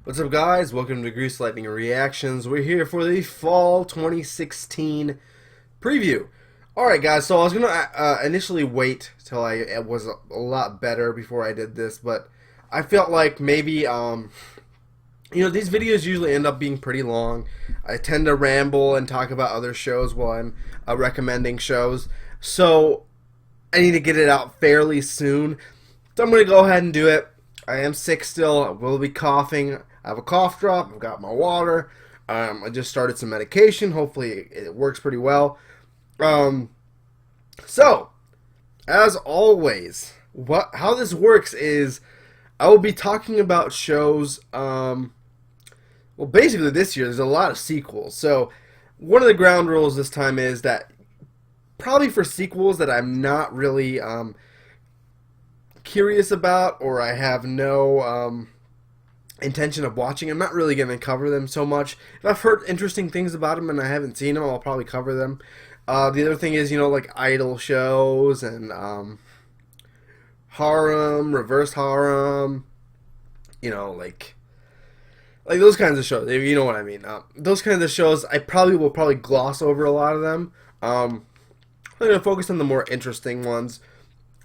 What's up, guys? Welcome to Grease Lightning Reactions. We're here for the Fall 2016 preview. Alright, guys, so I was going to initially wait till I was a lot better before I did this, but I felt like maybe, these videos usually end up being pretty long. I tend to ramble and talk about other shows while I'm recommending shows, so I need to get it out fairly soon. So I'm going to go ahead and do it. I am sick still. I will be coughing. I have a cough drop. I've got my water. I just started some medication. Hopefully it works pretty well. So, as always, how this works is I will be talking about shows. Well, basically this year there's a lot of sequels. So, one of the ground rules this time is that probably for sequels that I'm not really curious about, or I have no intention of watching, I'm not really going to cover them so much. If I've heard interesting things about them and I haven't seen them, I'll probably cover them. The other thing is, like idol shows and harem, reverse harem, like those kinds of shows. You know what I mean? Those kinds of shows, I will probably gloss over a lot of them. I'm going to focus on the more interesting ones,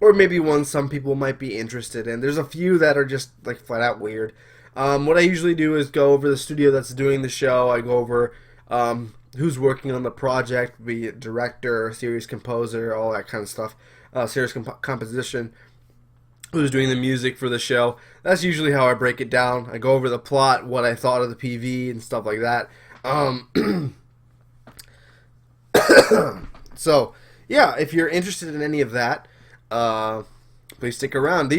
or maybe ones some people might be interested in. There's a few that are just like flat out weird. What I usually do is go over the studio that's doing the show. I go over who's working on the project, be it director, series composer, all that kind of stuff, series composition, who's doing the music for the show. That's usually how I break it down. I go over the plot, what I thought of the PV, and stuff like that. So, yeah, if you're interested in any of that, please stick around.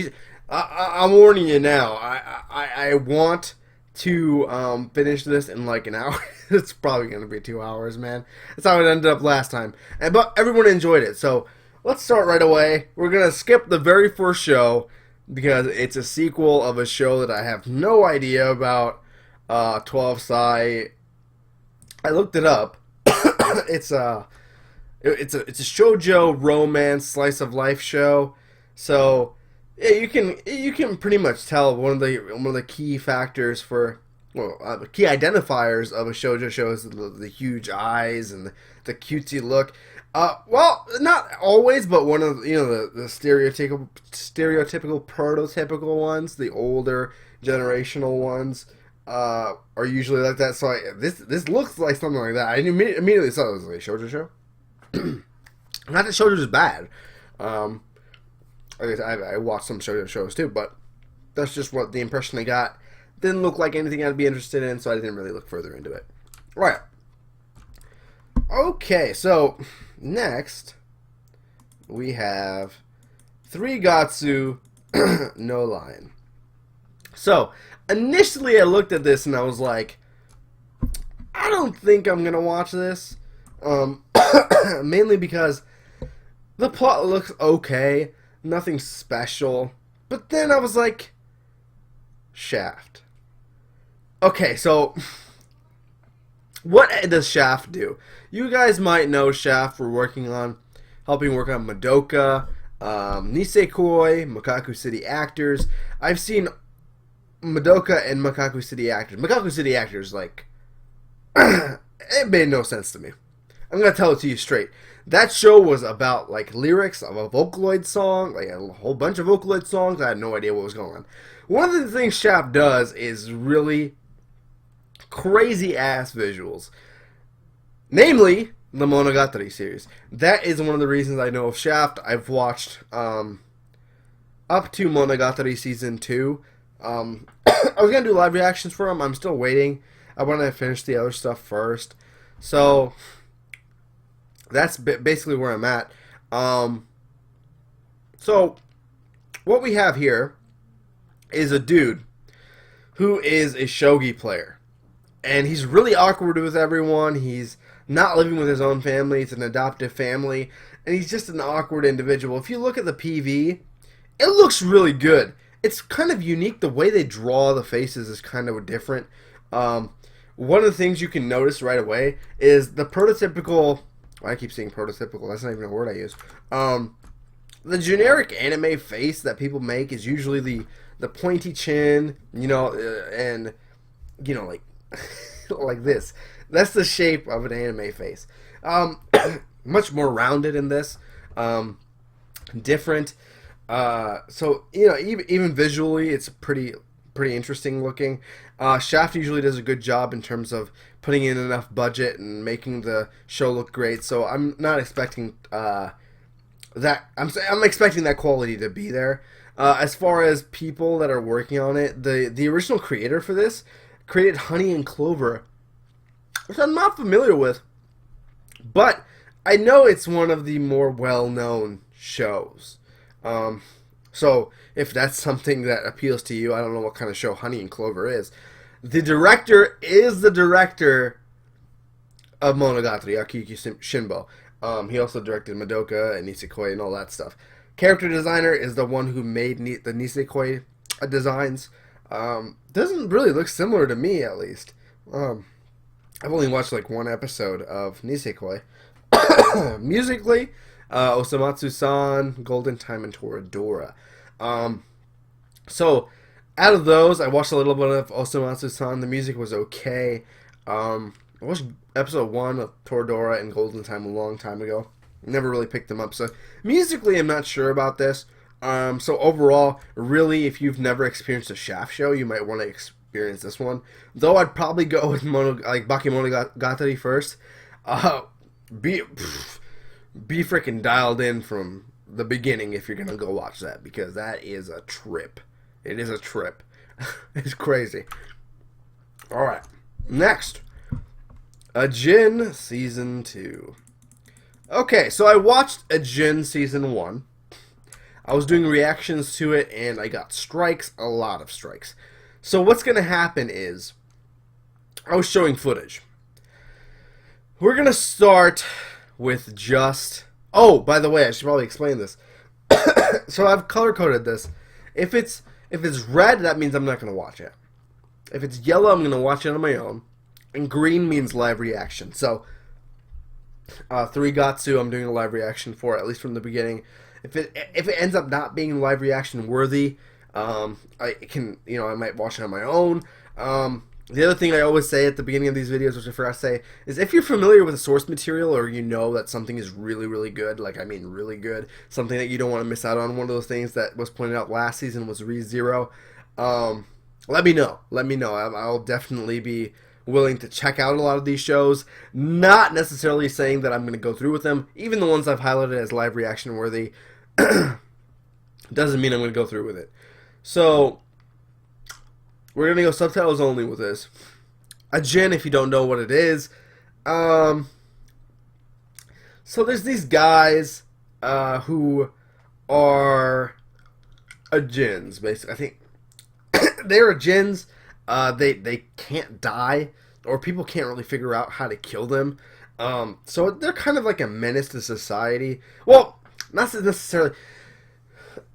I'm warning you now. I want to finish this in like an hour. It's probably going to be 2 hours, man. That's how it ended up last time. But everyone enjoyed it. So let's start right away. We're going to skip the very first show because it's a sequel of a show that I have no idea about. 12 Psy. I looked it up. It's a Shoujo romance slice of life show. So yeah, you can pretty much tell one of the key factors for the key identifiers of a shoujo show is the huge eyes and the cutesy look. Well, not always, but one of the stereotypical prototypical ones, the older generational ones, are usually like that. So this looks like something like that. I immediately thought it was like a shoujo show. Not that shoujo is bad. I watched some shoujo shows too, but that's just what the impression I got. Didn't look like anything I'd be interested in, so I didn't really look further into it. Right. Okay, so next we have 3 Gatsu no line. So initially I looked at this and I was like, I don't think I'm gonna watch this. Mainly because the plot looks okay. Nothing special. But then I was like, Shaft. Okay, so what does Shaft do? You guys might know Shaft for helping work on Madoka, Nisekoi, Makaku City Actors. I've seen Madoka and Makaku City Actors. Makaku City Actors, like, it made no sense to me. I'm going to tell it to you straight. That show was about, like, lyrics of a Vocaloid song, like a whole bunch of Vocaloid songs. I had no idea what was going on. One of the things Shaft does is really crazy-ass visuals. Namely, the Monogatari series. That is one of the reasons I know of Shaft. I've watched up to Monogatari Season 2. I was going to do live reactions for them. I'm still waiting. I want to finish the other stuff first. So that's basically where I'm at. So what we have here is a dude who is a shogi player, and he's really awkward with everyone. He's not living with his own family. It's an adoptive family, and he's just an awkward individual. If you look at the PV, it looks really good. It's kind of unique. The way they draw the faces is kind of different. One of the things you can notice right away is the prototypical. I keep saying prototypical. That's not even a word I use. The generic anime face that people make is usually the pointy chin, and you know, like like this. That's the shape of an anime face. Much more rounded in this. Different. So you know, even visually, it's pretty interesting looking. Shaft usually does a good job in terms of putting in enough budget and making the show look great. So I'm not expecting that. I'm expecting that quality to be there. As far as people that are working on it, the original creator for this created Honey and Clover, which I'm not familiar with, but I know it's one of the more well-known shows. So if that's something that appeals to you, I don't know what kind of show Honey and Clover is. The director is the director of Monogatari, Haikyuu Shinbo. He also directed Madoka and Nisekoi and all that stuff. Character designer is the one who made the Nisekoi designs. Doesn't really look similar to me, at least. I've only watched like one episode of Nisekoi. Musically, Osamatsu-san, Golden Time, and Toradora. So, out of those, I watched a little bit of Osamatsu-san. The music was okay. I watched episode 1 of Toradora and Golden Time a long time ago. Never really picked them up. So, musically, I'm not sure about this. So, overall, really, if you've never experienced a Shaft show, you might want to experience this one. Though, I'd probably go with Bakemonogatari first. Be freaking dialed in from the beginning if you're gonna go watch that, because that is a trip. It is a trip. It's crazy. Alright. Next. Ajin Season 2. Okay, so I watched Ajin Season 1. I was doing reactions to it, and I got strikes. A lot of strikes. So what's gonna happen is, I was showing footage. We're gonna start with just... Oh, by the way, I should probably explain this. So I've color-coded this. If it's red, that means I'm not going to watch it. If it's yellow, I'm going to watch it on my own. And green means live reaction. So, 3 Gatsu, I'm doing a live reaction for, at least from the beginning. If it ends up not being live reaction worthy, I might watch it on my own. The other thing I always say at the beginning of these videos, which I forgot to say, is if you're familiar with the source material, or you know that something is really, really good, like I mean really good, something that you don't want to miss out on, one of those things that was pointed out last season was ReZero, let me know. Let me know. I'll definitely be willing to check out a lot of these shows. Not necessarily saying that I'm going to go through with them. Even the ones I've highlighted as live reaction worthy doesn't mean I'm going to go through with it. So... we're going to go subtitles only with this. Ajin, if you don't know what it is. So there's these guys who are Ajins, basically. I think they're Ajins. They can't die, or people can't really figure out how to kill them. So they're kind of like a menace to society. Well, not necessarily.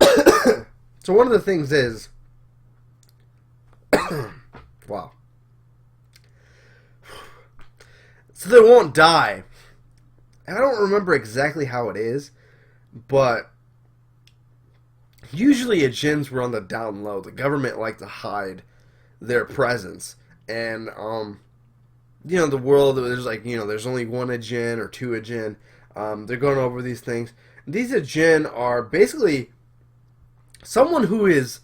So one of the things is... wow. So they won't die. And I don't remember exactly how it is, but usually Ajins were on the down low. The government liked to hide their presence. And, the world, there's there's only one Ajin or 2 Ajin. They're going over these things. These Ajin are basically someone who is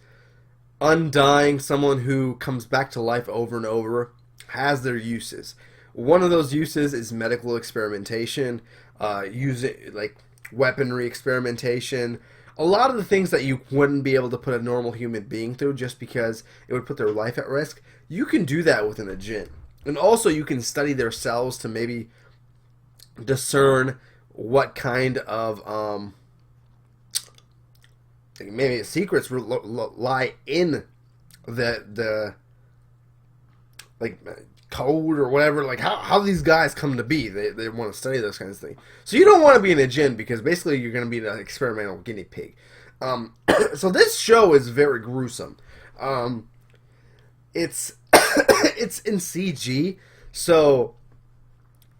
undying, someone who comes back to life over and over, has their uses. One of those uses is medical experimentation, using like weaponry experimentation, a lot of the things that you wouldn't be able to put a normal human being through just because it would put their life at risk. You can do that with an Ajin. And also you can study their cells to maybe discern what kind of maybe secrets lie in the code or whatever, like how these guys come to be. They want to study those kinds of things. So you don't want to be an Ajin because basically you're going to be an experimental guinea pig. So this show is very gruesome. It's it's in CG, so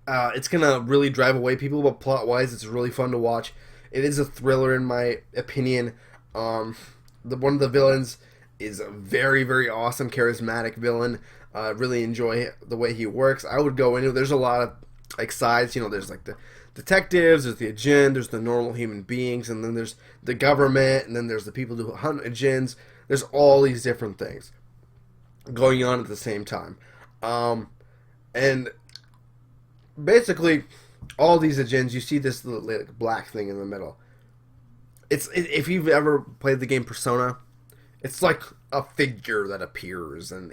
it's going to really drive away people, but plot-wise it's really fun to watch. It is a thriller in my opinion. One of the villains is a very, very awesome, charismatic villain. Really enjoy the way he works. I would go into, there's a lot of like sides, you know, there's like the detectives, there's the Ajin, there's the normal human beings, and then there's the government, and then there's the people who hunt Ajins. There's all these different things going on at the same time. And basically, all these Ajins, you see this little, like, black thing in the middle. If you've ever played the game Persona, it's like a figure that appears, and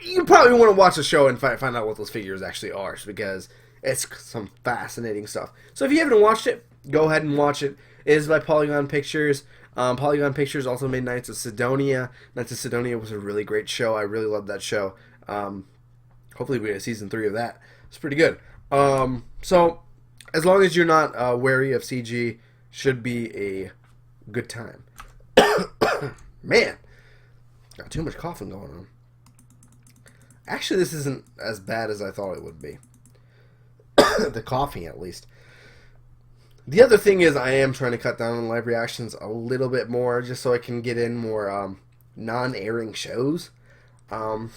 you probably want to watch the show and find out what those figures actually are, because it's some fascinating stuff. So if you haven't watched it, go ahead and watch it. It is by Polygon Pictures. Polygon Pictures also made Knights of Sidonia. Knights of Sidonia was a really great show. I really loved that show. Hopefully we get season 3 of that. It's pretty good. So as long as you're not wary of CG, should be a good time. Man, got too much coughing going on. Actually, this isn't as bad as I thought it would be. The coughing, at least. The other thing is I am trying to cut down on live reactions a little bit more, just so I can get in more non-airing shows. So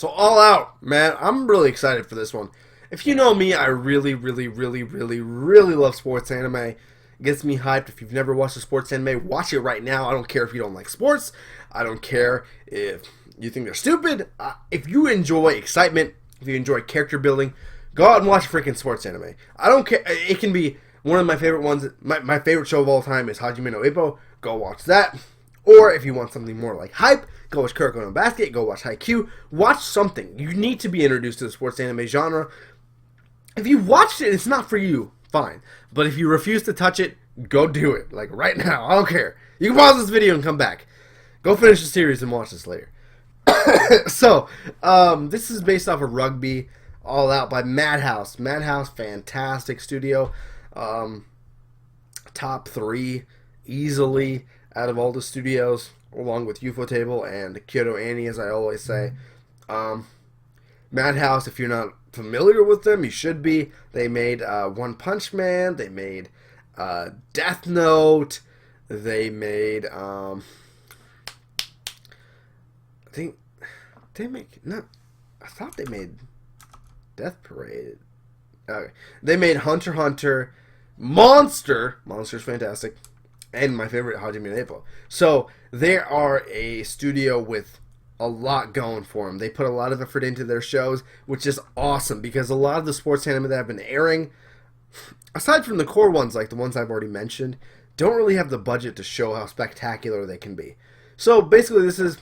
All Out, man, I'm really excited for this one. If you know me, I really love sports anime. It gets me hyped. If you've never watched a sports anime, watch it right now. I don't care if you don't like sports. I don't care if you think they're stupid. If you enjoy excitement, if you enjoy character building, go out and watch a freaking sports anime. I don't care. It can be one of my favorite ones. My favorite show of all time is Hajime no Ippo. Go watch that. Or if you want something more like hype, go watch Kuroko no Basket. Go watch Haikyuu. Watch something. You need to be introduced to the sports anime genre. If you watched it, it's not for you. Fine. But if you refuse to touch it, go do it. Like right now. I don't care. You can pause this video and come back. Go finish the series and watch this later. So, this is based off of Rugby, All Out by Madhouse. Madhouse, fantastic studio. Top 3 easily out of all the studios, along with Ufotable and Kyoto Annie, as I always say. Madhouse, if you're not familiar with them, you should be. They made One Punch Man. They made Death Note. They made I think they make no. I thought they made Death Parade. Okay. They made Hunter x Hunter, Monster. Monster's fantastic, and my favorite, Hajime no Ippo. So they are a studio with a lot going for them. They put a lot of effort into their shows, which is awesome, because a lot of the sports anime that have been airing, aside from the core ones like the ones I've already mentioned, don't really have the budget to show how spectacular they can be. So basically this is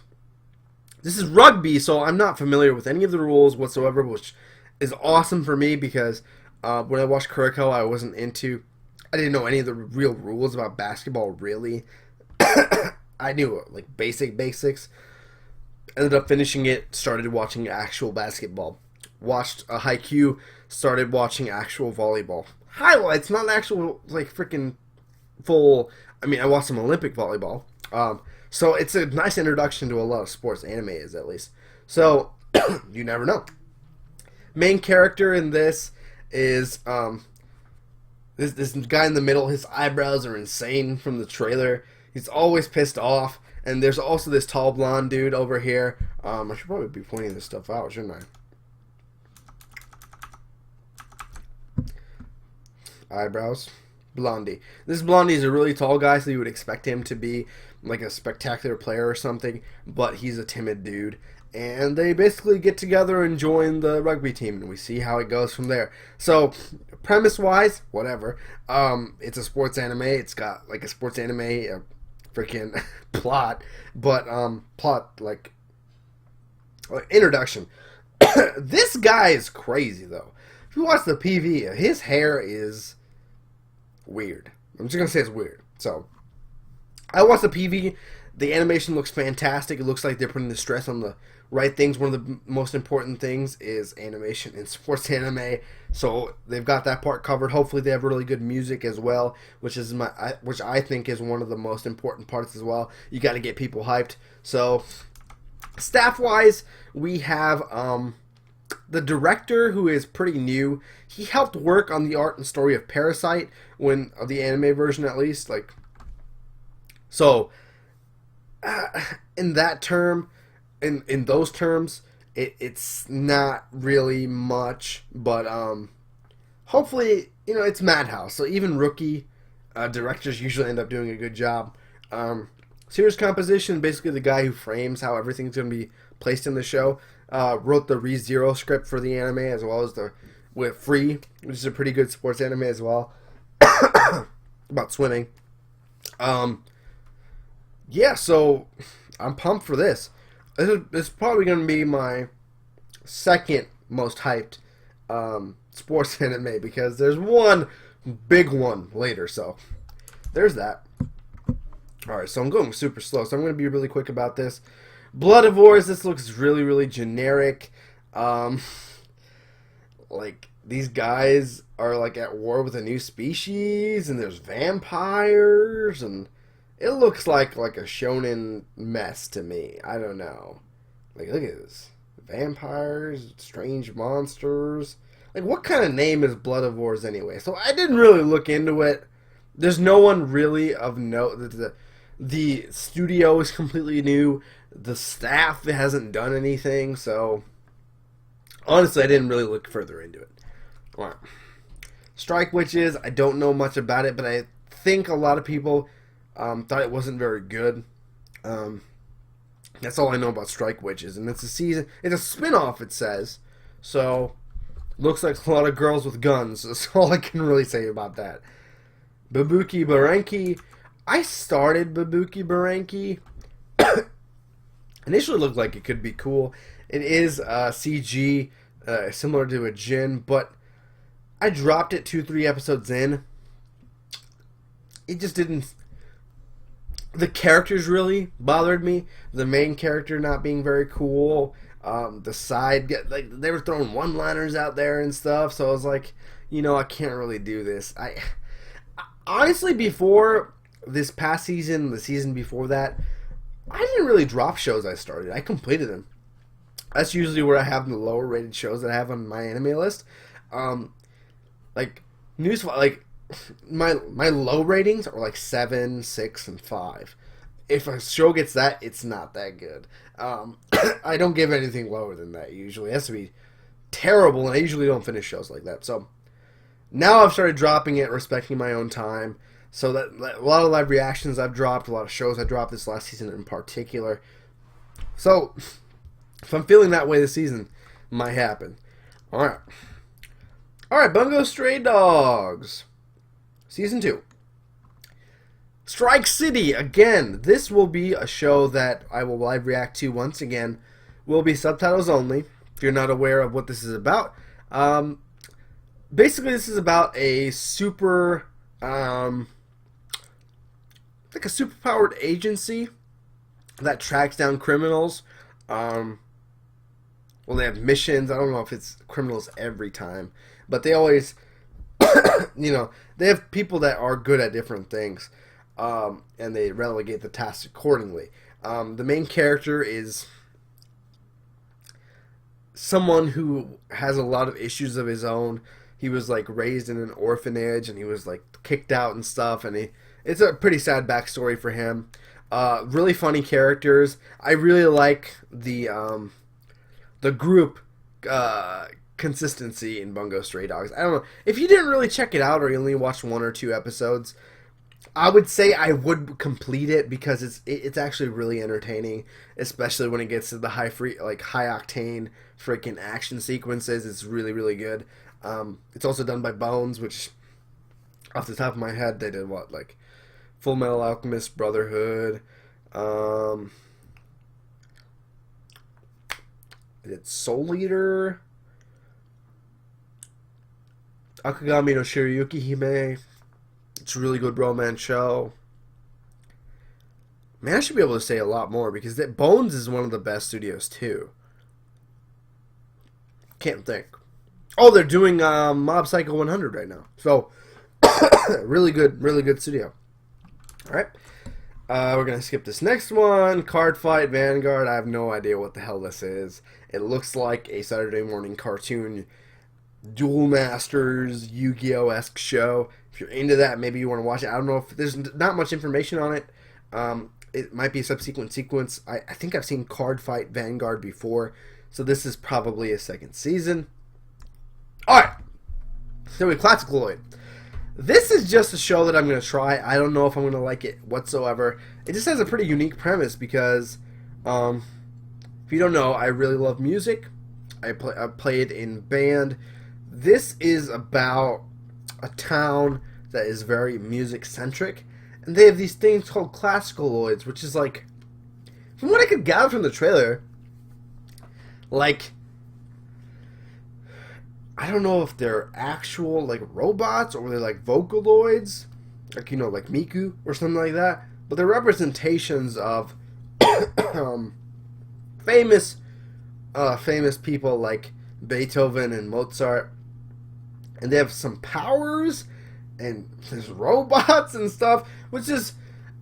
Rugby, so I'm not familiar with any of the rules whatsoever, which is awesome for me, because when I watched Kuroko, I didn't know any of the real rules about basketball, really. I knew like basics. Ended up finishing it, started watching actual basketball. Watched a Haikyuu, started watching actual volleyball. Highlights, not actual, like, freaking full. I mean, I watched some Olympic volleyball. So it's a nice introduction to a lot of sports, anime is at least. So, you never know. Main character in this is this guy in the middle. His eyebrows are insane from the trailer. He's always pissed off. And there's also this tall blonde dude over here. I should probably be pointing this stuff out, shouldn't I? Eyebrows. Blondie. This Blondie is a really tall guy, so you would expect him to be like a spectacular player or something. But he's a timid dude. And they basically get together and join the rugby team, and we see how it goes from there. So, premise-wise, whatever. It's a sports anime. It's got like a sports anime freaking plot, but like introduction. This guy is crazy though. If you watch the PV, his hair is weird. I'm just gonna say it's weird. So I watched the PV. The animation looks fantastic. It looks like they're putting the stress on the right things. One of the most important things is animation in sports anime. So they've got that part covered. Hopefully they have really good music as well, which I think is one of the most important parts as well. You got to get people hyped. So staff-wise, we have the director, who is pretty new. He helped work on the art and story of Parasite, of the anime version at least. Like, so in that term, in those terms, it's not really much, but hopefully, it's Madhouse, so even rookie directors usually end up doing a good job. Series composition, basically the guy who frames how everything's going to be placed in the show, wrote the ReZero script for the anime, as well as with Free, which is a pretty good sports anime as well, about swimming. Yeah, so I'm pumped for this. This is probably going to be my second most hyped sports anime, because there's one big one later, so there's that. Alright, so I'm going super slow, so I'm going to be really quick about this. Bloodivores, this looks really, really generic. Like, these guys are, like, at war with a new species, and there's vampires, and it looks like a shonen mess to me. I don't know. Like, look at this. Vampires, strange monsters. Like, what kind of name is Bloodivores anyway? So I didn't really look into it. There's no one really of note. The studio is completely new. The staff hasn't done anything, so honestly, I didn't really look further into it. All right. Strike Witches, I don't know much about it, but I think a lot of people thought it wasn't very good. That's all I know about Strike Witches, and it's a spin-off, it says. So, looks like a lot of girls with guns. That's all I can really say about that. Babuki Baranki. I started Babuki Baranki. Initially looked like it could be cool. It is CG, similar to Ajin, but I dropped it 2-3 episodes in. It just didn't... The characters really bothered me. The main character not being very cool. The side... they were throwing one-liners out there and stuff, so I was like, I can't really do this. I honestly, before this past season, the season before that, I didn't really drop shows I started. I completed them. That's usually where I have the lower rated shows that I have on my anime list. My low ratings are like 7, 6, and 5. If a show gets that, it's not that good. I don't give anything lower than that usually. It has to be terrible, and I usually don't finish shows like that. So now I've started dropping it, respecting my own time. So that a lot of live reactions I've dropped, a lot of shows I dropped this last season in particular. So if I'm feeling that way this season, it might happen. Alright, Bungo Stray Dogs. Season 2. Strike City, again. This will be a show that I will live react to once again. Will be subtitles only, if you're not aware of what this is about. Basically, this is about a like a superpowered agency that tracks down criminals. Well, they have missions. I don't know if it's criminals every time, but they always, they have people that are good at different things, and they relegate the tasks accordingly. The main character is someone who has a lot of issues of his own. He was like raised in an orphanage, and he was like kicked out and stuff, and it's a pretty sad backstory for him. Really funny characters. I really like the group consistency in Bungo Stray Dogs. I don't know if you didn't really check it out or you only watched 1 or 2 episodes. I would say I would complete it because it's actually really entertaining, especially when it gets to the high octane freaking action sequences. It's really, really good. It's also done by Bones, which off the top of my head they did Full Metal Alchemist Brotherhood. It's Soul Eater, Akagami no Shirayuki Hime. It's a really good romance show. Man, I should be able to say a lot more because Bones is one of the best studios too. Can't think. Oh, they're doing Mob Psycho 100 right now. So, really good studio. Alright. We're going to skip this next one. Cardfight Vanguard. I have no idea what the hell this is. It looks like a Saturday morning cartoon Duel Masters Yu-Gi-Oh-esque show. If you're into that, maybe you want to watch it. I don't know if there's not much information on it. it might be a subsequent sequence. I think I've seen Cardfight Vanguard before, so this is probably a second season. Alright, so we have ClassicaLoid. This is just a show that I'm going to try. I don't know if I'm going to like it whatsoever. It just has a pretty unique premise because, if you don't know, I really love music. I played in band. This is about a town that is very music-centric. And they have these things called ClassicaLoids, which is like, from what I could gather from the trailer, like, I don't know if they're actual, like, robots or they're, like, Vocaloids, like, you know, like Miku or something like that, but they're representations of famous people like Beethoven and Mozart, and they have some powers, and there's robots and stuff, which is,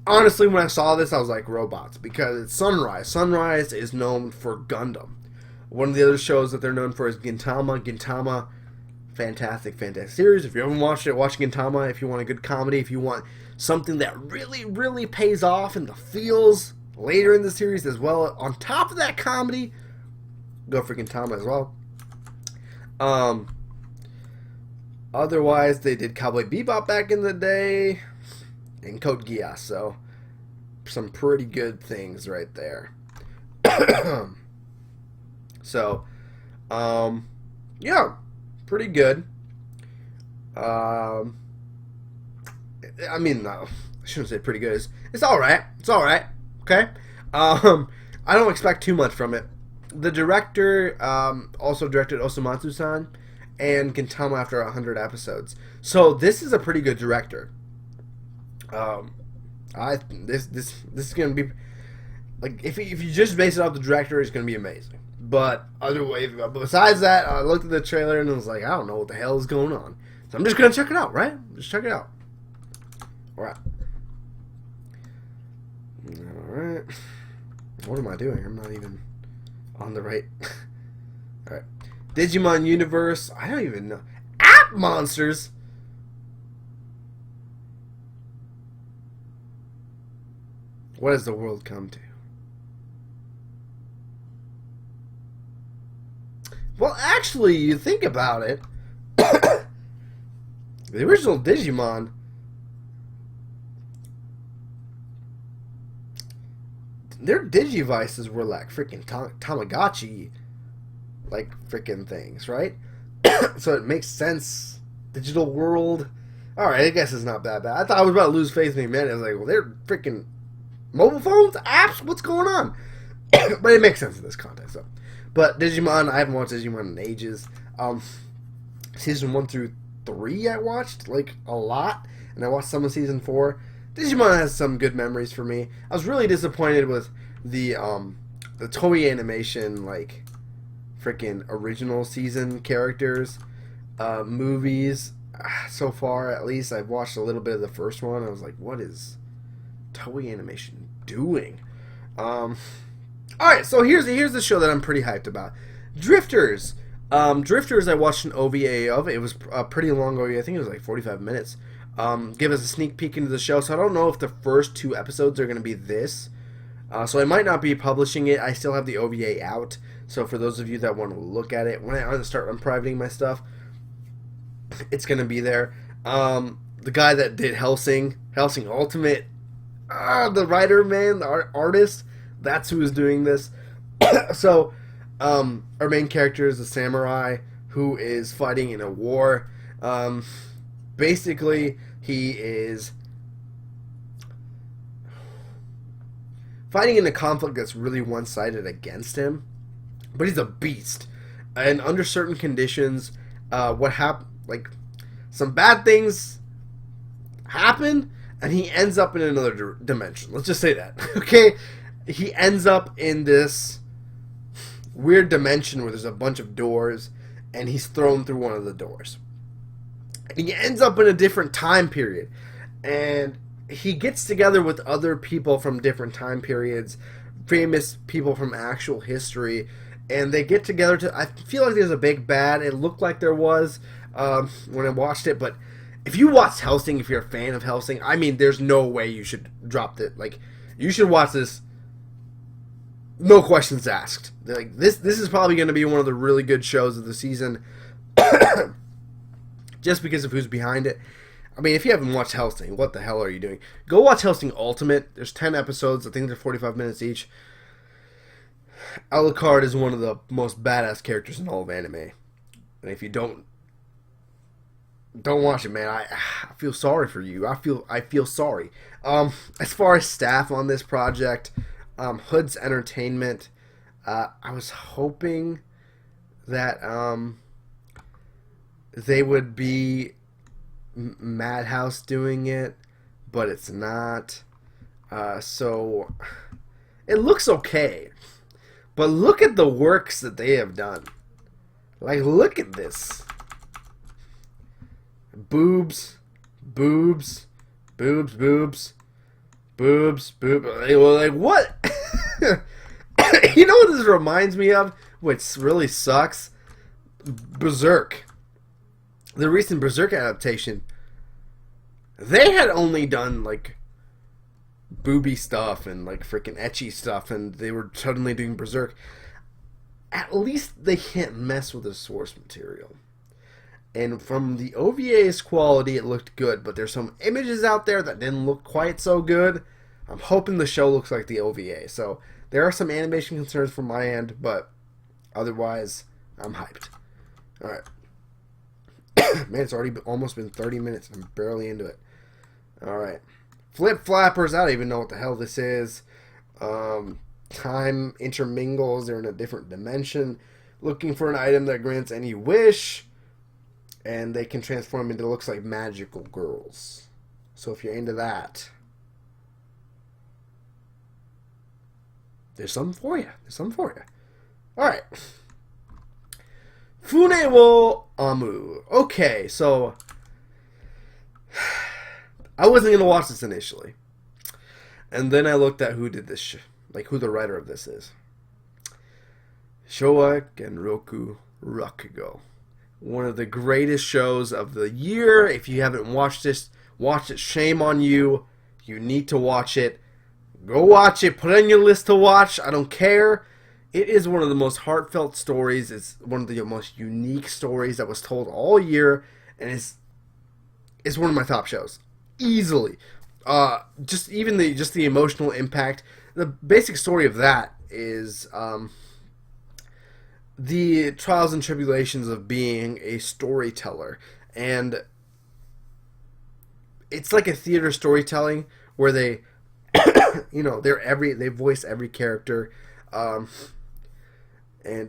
honestly, when I saw this, I was like, robots, because it's Sunrise. Sunrise is known for Gundam. One of the other shows that they're known for is Gintama. Gintama, fantastic series. If you haven't watched it, watch Gintama. If you want a good comedy, if you want something that really, really pays off in the feels later in the series as well, on top of that comedy, go for Gintama as well. Otherwise, they did Cowboy Bebop back in the day, and Code Geass, so some pretty good things right there. So, yeah, pretty good. I mean, no, I shouldn't say pretty good. It's alright. It's alright. Okay? I don't expect too much from it. The director also directed Osomatsu-san and Gintama after 100 episodes. So, this is a pretty good director. This is going to be, like, if you just base it off the director, it's going to be amazing. But besides that, I looked at the trailer and I was like, I don't know what the hell is going on. So I'm just going to check it out, right? Just check it out. Alright. Alright. What am I doing? I'm not even on the right. Alright. Digimon Universe. I don't even know. App Monsters? What has the world come to? Well, actually, you think about it, the original Digimon, their Digivices were like freaking Tamagotchi, like freaking things, right? So it makes sense. Digital world. Alright, I guess it's not that bad. I thought I was about to lose faith in humanity. I was like, well, they're freaking mobile phones? Apps? What's going on? But it makes sense in this context, so. But Digimon, I haven't watched Digimon in ages. Season 1 through 3 I watched, like, a lot. And I watched some of Season 4. Digimon has some good memories for me. I was really disappointed with the Toei Animation, like, freaking original season characters, movies. So far, at least, I've watched a little bit of the first one. I was like, what is Toei Animation doing? Alright, so here's the show that I'm pretty hyped about. Drifters. Drifters I watched an OVA of. It was a pretty long OVA. I think it was like 45 minutes. Give us a sneak peek into the show. So I don't know if the first 2 episodes are going to be this. So I might not be publishing it. I still have the OVA out. So for those of you that want to look at it, when I start unprivating my stuff, it's going to be there. The guy that did Hellsing Ultimate, the writer, man, the artist, that's who is doing this. So, our main character is a samurai who is fighting in a war. Basically, he is fighting in a conflict that's really one-sided against him. But he's a beast. And under certain conditions, some bad things happen, and he ends up in another dimension. Let's just say that, okay? He ends up in this weird dimension where there's a bunch of doors, and he's thrown through one of the doors. And he ends up in a different time period, and he gets together with other people from different time periods, famous people from actual history, and they get together to, I feel like there's a big bad. It looked like there was when I watched it, but if you watch Hellsing, if you're a fan of Hellsing, I mean, there's no way you should drop it. Like, You should watch this. No questions asked. Like this is probably going to be one of the really good shows of the season, just because of who's behind it. I mean, if you haven't watched Hellsing, what the hell are you doing? Go watch Hellsing Ultimate. There's 10 episodes. I think they're 45 minutes each. Alucard is one of the most badass characters in all of anime. And if you don't watch it, man, I feel sorry for you. I feel sorry. As far as staff on this project, Hood's Entertainment, I was hoping that they would be Madhouse doing it, but it's not. So it looks okay, but look at the works that they have done. Like, look at this. Boobs, boobs, boobs, boobs, boobs, boobs. Like, what? You know what this reminds me of? Which really sucks? Berserk. The recent Berserk adaptation. They had only done, like, booby stuff and, like, freaking ecchi stuff, and they were suddenly doing Berserk. At least they can't mess with the source material. And from the OVA's quality, it looked good, but there's some images out there that didn't look quite so good. I'm hoping the show looks like the OVA. So there are some animation concerns from my end, but otherwise, I'm hyped. Alright. Man, it's already almost been 30 minutes. I'm barely into it. Alright. Flip Flappers. I don't even know what the hell this is. Time intermingles. They're in a different dimension. Looking for an item that grants any wish. And they can transform into, looks like, magical girls. So if you're into that, there's something for you. There's something for you. Alright. Fune wo Amu. Okay, so I wasn't going to watch this initially. And then I looked at who did this, like who the writer of this is. Showa Genroku Rakugo. One of the greatest shows of the year. If you haven't watched this, watch it. Shame on you. You need to watch it. Go watch it. Put it on your list to watch. I don't care. It is one of the most heartfelt stories. It's one of the most unique stories that was told all year. And it's one of my top shows. Easily. Just the emotional impact. The basic story of that is the trials and tribulations of being a storyteller, and it's like a theater storytelling where they, they voice every character, and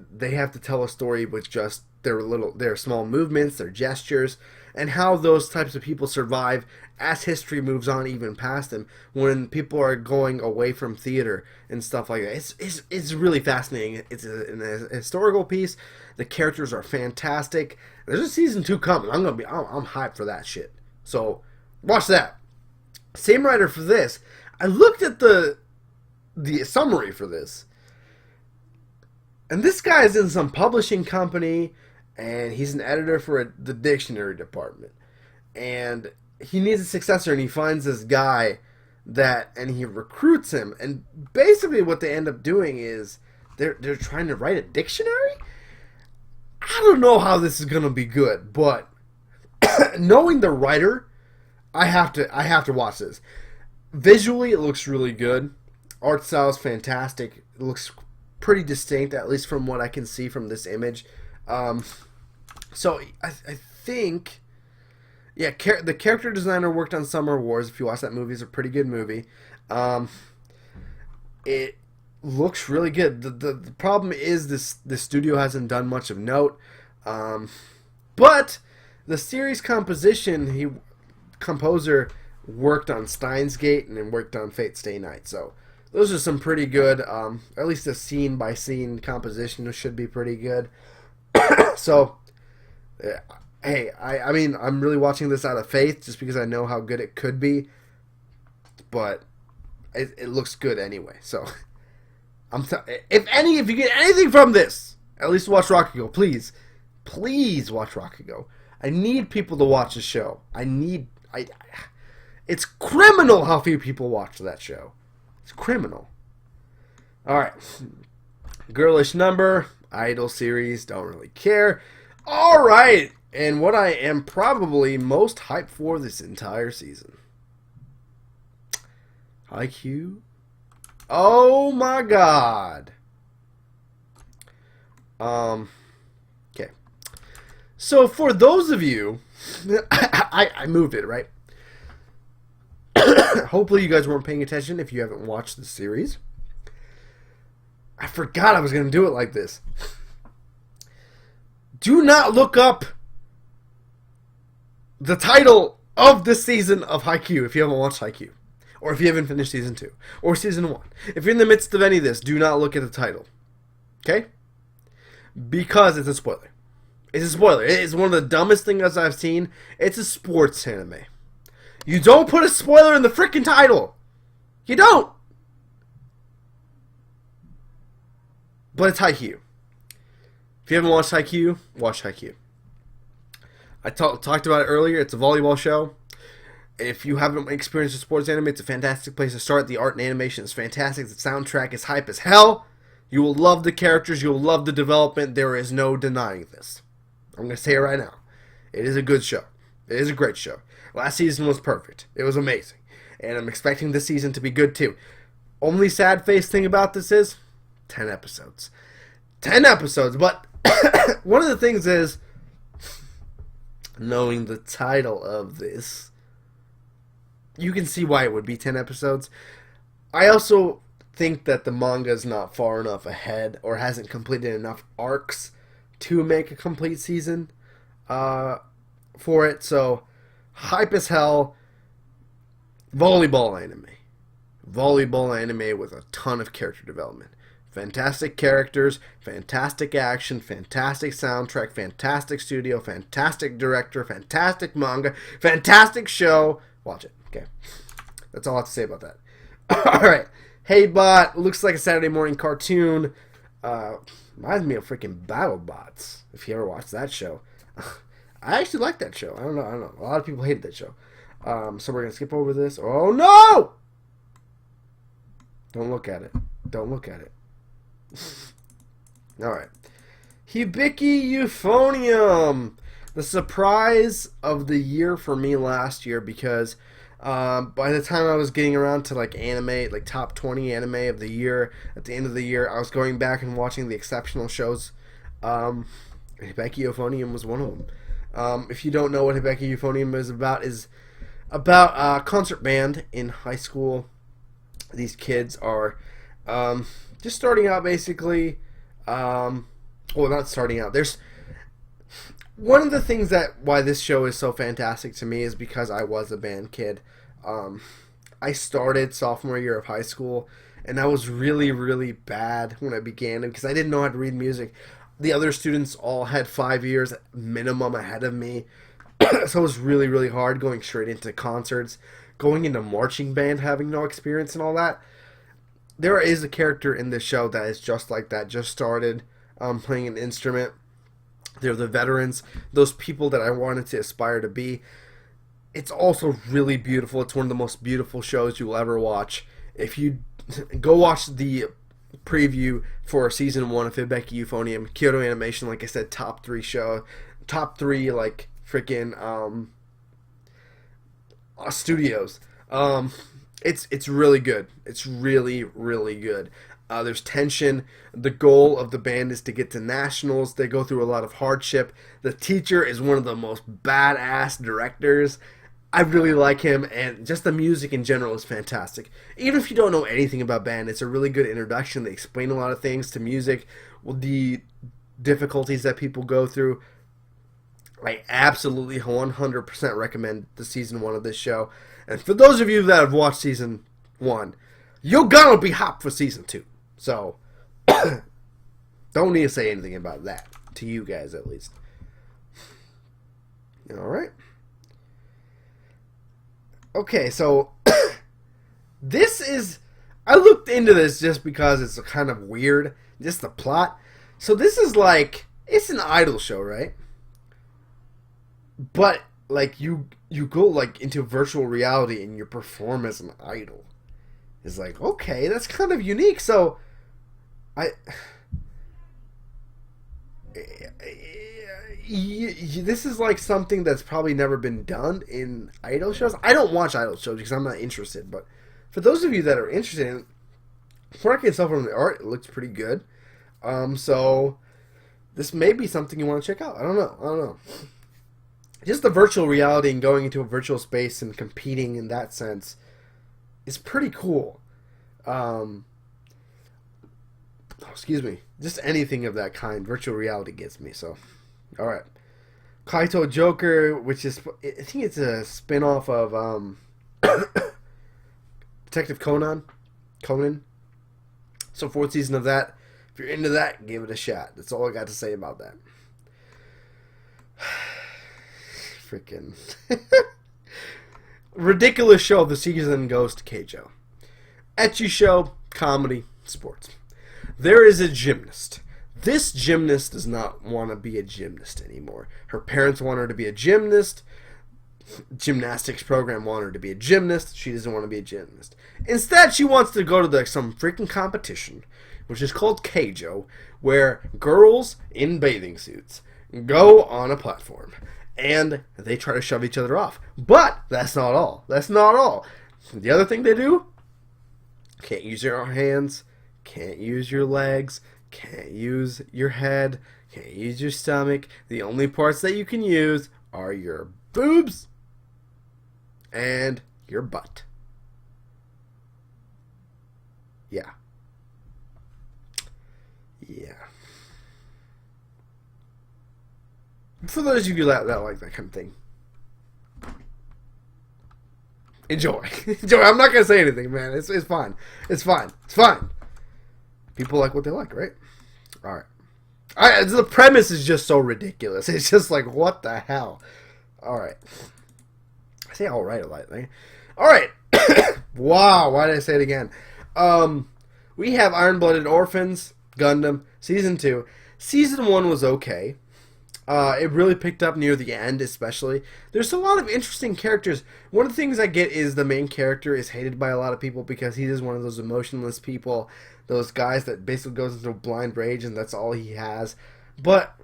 they have to tell a story with just their small movements, their gestures, and how those types of people survive as history moves on, even past them, when people are going away from theater and stuff like that. It's really fascinating. It's a historical piece. The characters are fantastic. There's a season 2 coming. I'm hyped for that shit. So watch that. Same writer for this. I looked at the summary for this, and this guy is in some publishing company, and he's an editor for the dictionary department, and he needs a successor, and he finds this guy and he recruits him, and basically what they end up doing is they're trying to write a dictionary. I don't know how this is gonna be good, but knowing the writer, I have to watch this. Visually, it looks really good. Art style is fantastic. It looks pretty distinct, at least from what I can see from this image. So I think, yeah, the character designer worked on Summer Wars. If you watch that movie, it's a pretty good movie. It looks really good. The problem is the studio hasn't done much of note. But the series composer worked on Steins Gate and then worked on Fate Stay Night. So those are some pretty good, at least the scene by scene composition should be pretty good. So, hey, I mean, I'm really watching this out of faith just because I know how good it could be, but it looks good anyway. So, if you get anything from this, at least watch Rakugo, please. Please watch Rakugo. I need people to watch the show. It's criminal how few people watch that show. It's criminal. Alright. Girlish Number, Idol series, don't really care. Alright, and what I am probably most hyped for this entire season. Haikyuu. Oh my god. Okay. So for those of you, I moved it, right? Hopefully you guys weren't paying attention if you haven't watched the series. I forgot I was going to do it like this. Do not look up the title of this season of Haikyuu if you haven't watched Haikyuu. Or if you haven't finished Season 2. Or Season 1. If you're in the midst of any of this, do not look at the title. Okay? Because it's a spoiler. It's a spoiler. It is one of the dumbest things I've seen. It's a sports anime. You don't put a spoiler in the freaking title. You don't. But it's Haikyuu. If you haven't watched Haikyuu, watch Haikyuu. I talked about it earlier. It's a volleyball show. If you haven't experienced a sports anime, it's a fantastic place to start. The art and animation is fantastic. The soundtrack is hype as hell. You will love the characters. You will love the development. There is no denying this. I'm going to say it right now. It is a good show. It is a great show. Last season was perfect. It was amazing. And I'm expecting this season to be good too. Only sad face thing about this is 10 episodes. 10 episodes. But one of the things is, knowing the title of this, you can see why it would be 10 episodes. I also think that the manga is not far enough ahead or hasn't completed enough arcs to make a complete season for it. So, hype as hell. Volleyball anime. Volleyball anime with a ton of character development. Fantastic characters, fantastic action, fantastic soundtrack, fantastic studio, fantastic director, fantastic manga, fantastic show. Watch it. Okay. That's all I have to say about that. Alright. Heybot. Looks like a Saturday morning cartoon. Reminds me of freaking BattleBots. If you ever watched that show. I actually like that show. I don't know. A lot of people hated that show. So we're going to skip over this. Oh no! Don't look at it. Don't look at it. Alright. Hibike Euphonium. The surprise of the year for me last year, because by the time I was getting around to like anime, like top 20 anime of the year, at the end of the year, I was going back and watching the exceptional shows. Hibike Euphonium was one of them. If you don't know what Hibike Euphonium is about a concert band in high school. These kids are just starting out, basically. Well, not starting out. There's one of the things why this show is so fantastic to me is because I was a band kid. I started sophomore year of high school, and I was really, really bad when I began because I didn't know how to read music. The other students all had 5 years minimum ahead of me, so it was really, really hard going straight into concerts, going into marching band, having no experience and all that. There is a character in this show that is just like that, just started playing an instrument. They're the veterans, those people that I wanted to aspire to be. It's also really beautiful. It's one of the most beautiful shows you will ever watch. If you go watch the preview for season 1 of Hibike Euphonium, Kyoto Animation, like I said, top 3 like freaking studios. It's really good. It's really, really good. There's tension. The goal of the band is to get to nationals. They go through a lot of hardship. The teacher is one of the most badass directors. I really like him, and just the music in general is fantastic. Even if you don't know anything about band, it's a really good introduction. They explain a lot of things to music, the difficulties that people go through. I absolutely 100% recommend the season 1 of this show. And for those of you that have watched season 1, you're gonna be hyped for season 2. So, don't need to say anything about that. To you guys, at least. Alright. Okay, so, this is... I looked into this just because it's kind of weird. Just the plot. So this is like... It's an idol show, right? But, like, you go, like, into virtual reality and you perform as an idol. is like, okay, that's kind of unique. So this is like something that's probably never been done in idol shows. I don't watch idol shows because I'm not interested, but for those of you that are interested in it, from what I can tell from the art, it looks pretty good. So this may be something you want to check out. I don't know. Just the virtual reality and going into a virtual space and competing in that sense is pretty cool. Excuse me. Just anything of that kind, virtual reality gets me. So, all right. Kaito Joker, which is, I think it's a spin-off of Detective Conan. So, 4th season of that. If you're into that, give it a shot. That's all I got to say about that. Freaking ridiculous show. The season goes to Keijo. Ecchi show, comedy, sports. There is a gymnast. This gymnast does not want to be a gymnast anymore. Her parents want her to be a gymnast. Gymnastics program want her to be a gymnast. She doesn't want to be a gymnast. Instead, she wants to go to some freaking competition, which is called Keijo, where girls in bathing suits go on a platform and they try to shove each other off. But that's not all. The other thing they do, can't use your hands, can't use your legs, can't use your head, can't use your stomach. The only parts that you can use are your boobs and your butt. Yeah. For those of you that like that kind of thing, enjoy. I'm not gonna say anything, man. It's fine. It's fine. People like what they like, right? All right. The premise is just so ridiculous. It's just like, what the hell? All right. I say all right a lot. Right? All right. Wow. Why did I say it again? We have Iron-Blooded Orphans, Gundam, Season 2. Season 1 was okay. It really picked up near the end, especially. There's a lot of interesting characters. One of the things I get is the main character is hated by a lot of people because he is one of those emotionless people, those guys that basically goes into a blind rage and that's all he has. But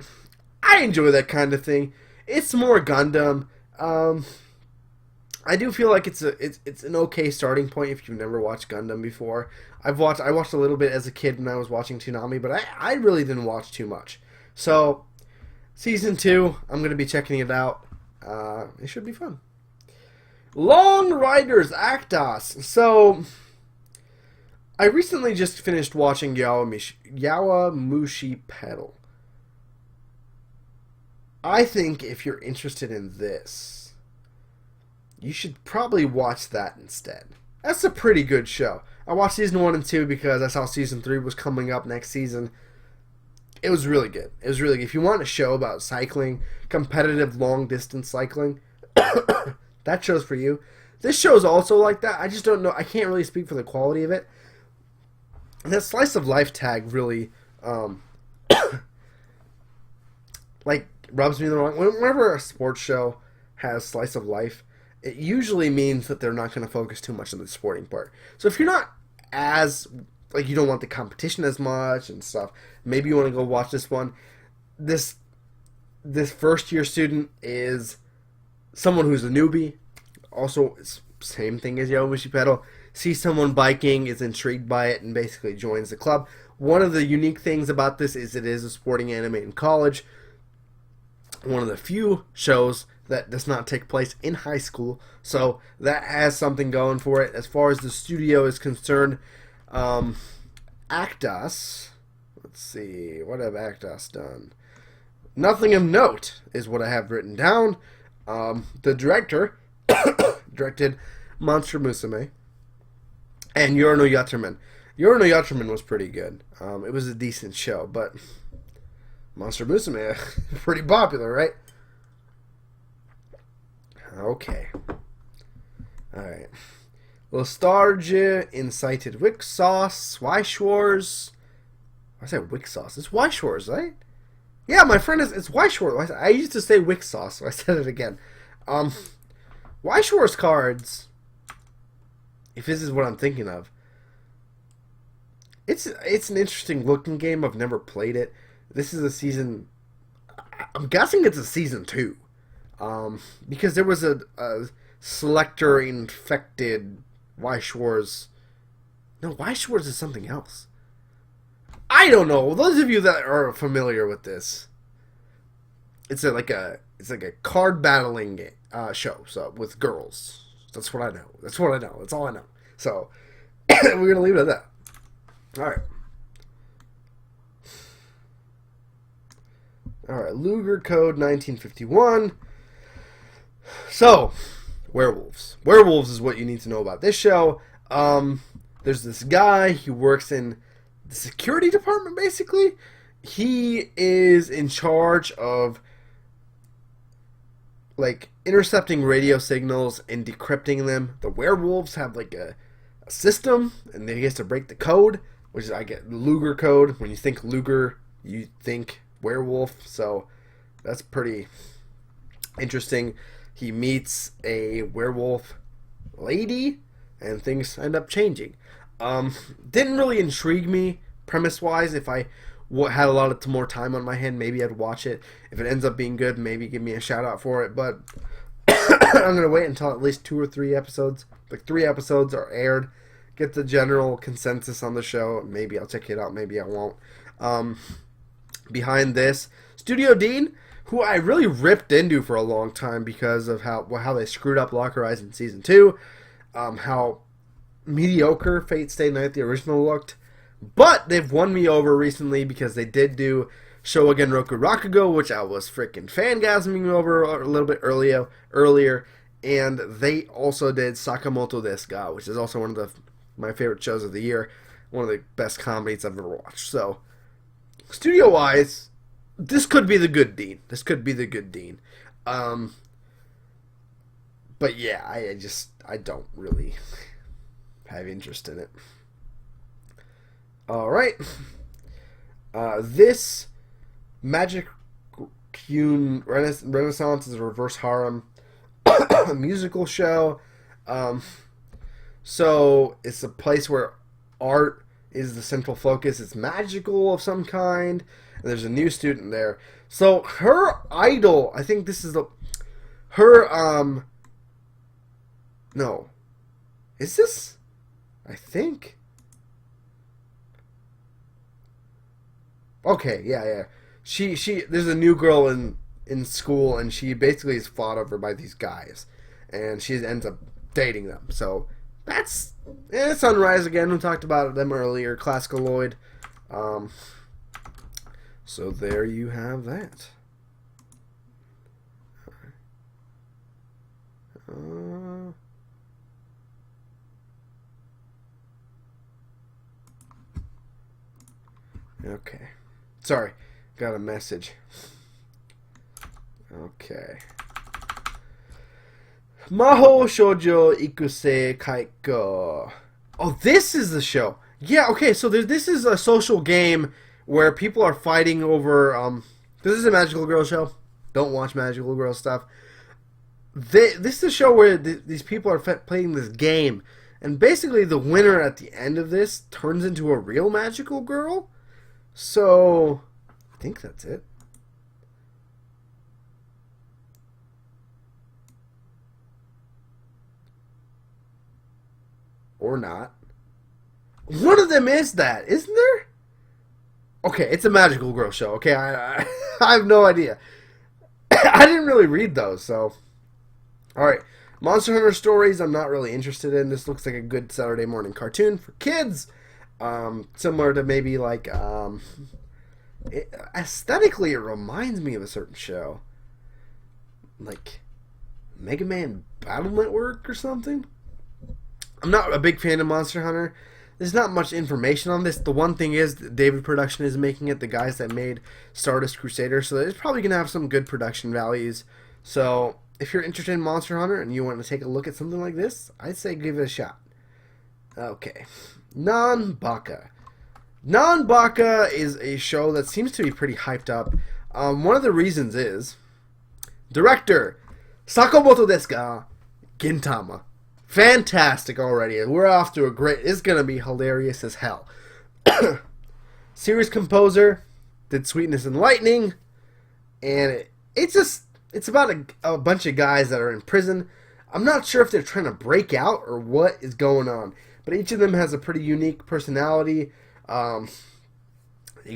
I enjoy that kind of thing. It's more Gundam. I do feel like it's an okay starting point if you've never watched Gundam before. I watched a little bit as a kid when I was watching Toonami, but I really didn't watch too much. So Season 2, I'm going to be checking it out. It should be fun. Long Riders Actos. So, I recently just finished watching Yowamushi Pedal. I think if you're interested in this, you should probably watch that instead. That's a pretty good show. I watched Season 1 and 2 because I saw Season 3 was coming up next season. It was really good. If you want a show about cycling, competitive long-distance cycling, that show's for you. This show's also like that. I just don't know. I can't really speak for the quality of it. That slice of life tag really, rubs me the wrong way. Whenever a sports show has slice of life, it usually means that they're not going to focus too much on the sporting part. So if you're not as... you don't want the competition as much and stuff, maybe you want to go watch this one. This first year student is someone who's a newbie. Also, it's same thing as Yowamushi Pedal. Sees someone biking, is intrigued by it, and basically joins the club. One of the unique things about this is it is a sporting anime in college. One of the few shows that does not take place in high school. So that has something going for it. As far as the studio is concerned, Actos, let's see, what have Actos done? Nothing of note is what I have written down. The director directed Monster Musume and Yoro no Yatterman. Yoro no Yatterman was pretty good. It was a decent show, but Monster Musume, pretty popular, right? Okay. Alright. Lostorage, Incited, WIXOSS, WIXOSS. I said WIXOSS. It's WIXOSS, right? Yeah, my friend it's WIXOSS. I used to say WIXOSS, so I said it again. WIXOSS cards, if this is what I'm thinking of, It's an interesting looking game. I've never played it. This is a season. I'm guessing it's a season 2, because there was a selector infected Weiss. No, Weiss is something else. I don't know. Those of you that are familiar with this, it's like a card battling game, show. So with girls, that's what I know. That's all I know. So we're gonna leave it at that. All right. Luger Code 1951. So, werewolves. Werewolves is what you need to know about this show. There's this guy. He works in the security department, basically. He is in charge of, like, intercepting radio signals and decrypting them. The werewolves have, like, a system, and he has to break the code, which is, I get, Luger Code. When you think Luger, you think werewolf. So, that's pretty interesting. He meets a werewolf lady, and things end up changing. Didn't really intrigue me premise-wise. If I had a lot of more time on my hand, maybe I'd watch it. If it ends up being good, maybe give me a shout-out for it. But I'm going to wait until at least 2 or 3 episodes. Like 3 episodes are aired. Get the general consensus on the show. Maybe I'll check it out. Maybe I won't. Behind this, Studio Dean, who I really ripped into for a long time because of how they screwed up Lock Horizon Season 2, how mediocre Fate Stay Night, the original, looked. But they've won me over recently because they did do Shogen Roku Rakugo, which I was freaking fangasming over a little bit earlier, and they also did Sakamoto Desu Ga, which is also one of my favorite shows of the year, one of the best comedies I've ever watched. So, studio-wise, this could be the good Dean. But yeah, I don't really have interest in it. Alright. This Magic-kyun Renaissance is a reverse harem musical show. So it's a place where art is the central focus. It's magical of some kind. And there's a new student there. So her idol, I think this is no. Is this? I think. Okay, yeah. She there's a new girl in school, and she basically is fought over by these guys, and she ends up dating them. So that's Sunrise again. We talked about them earlier. ClassicaLoid. So there you have that. Okay. Sorry, got a message. Okay. Mahou Shoujo Ikusei Keijo. Oh, this is the show. Yeah, okay, so this is a social game where people are fighting over, this is a Magical Girl show. Don't watch Magical Girl stuff. This is a show where these people are playing this game, and basically the winner at the end of this turns into a real Magical Girl. So, I think that's it. Or not. One of them is that, isn't there? Okay, it's a Magical Girl show. Okay, I have no idea. I didn't really read those, so. Alright, Monster Hunter Stories I'm not really interested in. This looks like a good Saturday morning cartoon for kids. Similar to maybe like, aesthetically it reminds me of a certain show. Like, Mega Man Battle Network or something? I'm not a big fan of Monster Hunter. There's not much information on this. The one thing is that David Production is making it, the guys that made Stardust Crusader, so it's probably going to have some good production values. So, if you're interested in Monster Hunter and you want to take a look at something like this, I'd say give it a shot. Okay. Nanbaka. Nanbaka is a show that seems to be pretty hyped up. One of the reasons is director Sakamoto Desu Ga, Gintama. Fantastic already. We're off to a great... It's going to be hilarious as hell. Series composer did Sweetness and Lightning, and it's about a bunch of guys that are in prison. I'm not sure if they're trying to break out or what is going on, but each of them has a pretty unique personality. You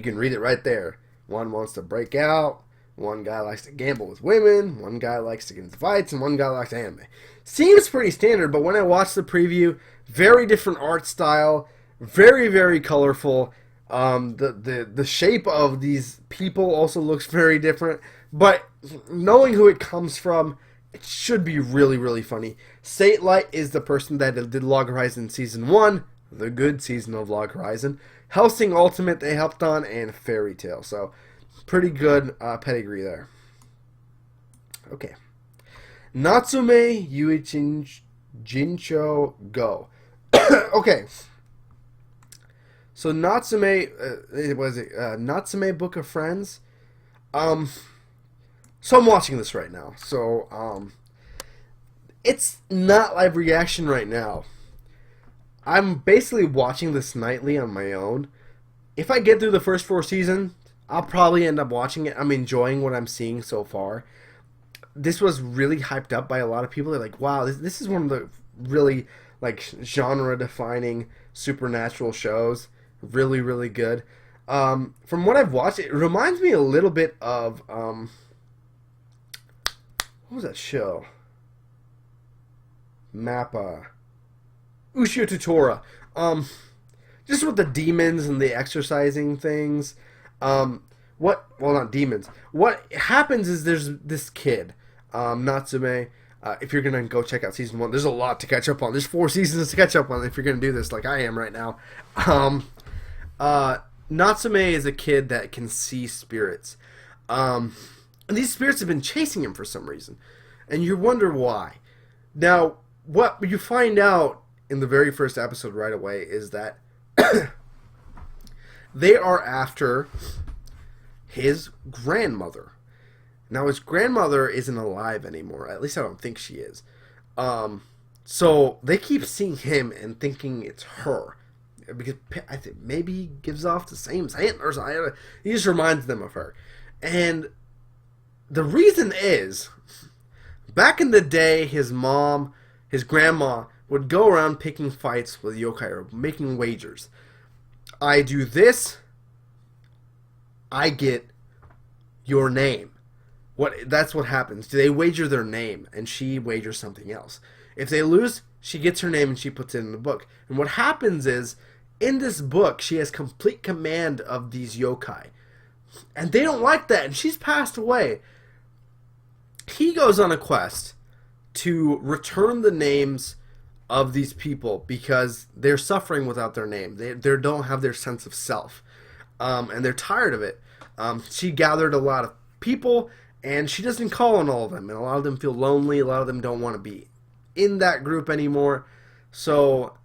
can read it right there. One wants to break out, one guy likes to gamble with women, one guy likes to get into fights, and one guy likes anime. Seems pretty standard, but when I watched the preview, very different art style, very, very colorful. The shape of these people also looks very different, but knowing who it comes from, it should be really, really funny. Satelight is the person that did Log Horizon Season 1, the good season of Log Horizon. Hellsing Ultimate they helped on, and Fairy Tail. So, pretty good pedigree there. Okay. Natsume Yuujinchou Go. Okay. So Natsume, Natsume Book of Friends. So I'm watching this right now. So it's not live reaction right now. I'm basically watching this nightly on my own. If I get through the first 4 seasons, I'll probably end up watching it. I'm enjoying what I'm seeing so far. This was really hyped up by a lot of people. They're like, wow, this is one of the really like genre-defining supernatural shows. Really, really good. From what I've watched, it reminds me a little bit of what was that show? Mappa. Ushio Tutora. Just with the demons and the exercising things. Well, not demons. What happens is there's this kid, Natsume. If you're gonna go check out season 1, there's a lot to catch up on. There's 4 seasons to catch up on if you're gonna do this, like I am right now. Natsume is a kid that can see spirits, and these spirits have been chasing him for some reason, and you wonder why. Now, what you find out in the very first episode right away is that they are after his grandmother. Now, his grandmother isn't alive anymore. At least I don't think she is. So they keep seeing him and thinking it's her. Because I think maybe he gives off the same scent or something. He just reminds them of her. And the reason is, back in the day, his grandma, would go around picking fights with yokai or making wagers. I do this, I get your name. That's what happens. They wager their name, and she wagers something else. If they lose, she gets her name and she puts it in the book. And what happens is, in this book, she has complete command of these yokai. And they don't like that, and she's passed away. He goes on a quest to return the names of these people because they're suffering without their name. They don't have their sense of self. And they're tired of it. She gathered a lot of people, and she doesn't call on all of them. And a lot of them feel lonely. A lot of them don't want to be in that group anymore. So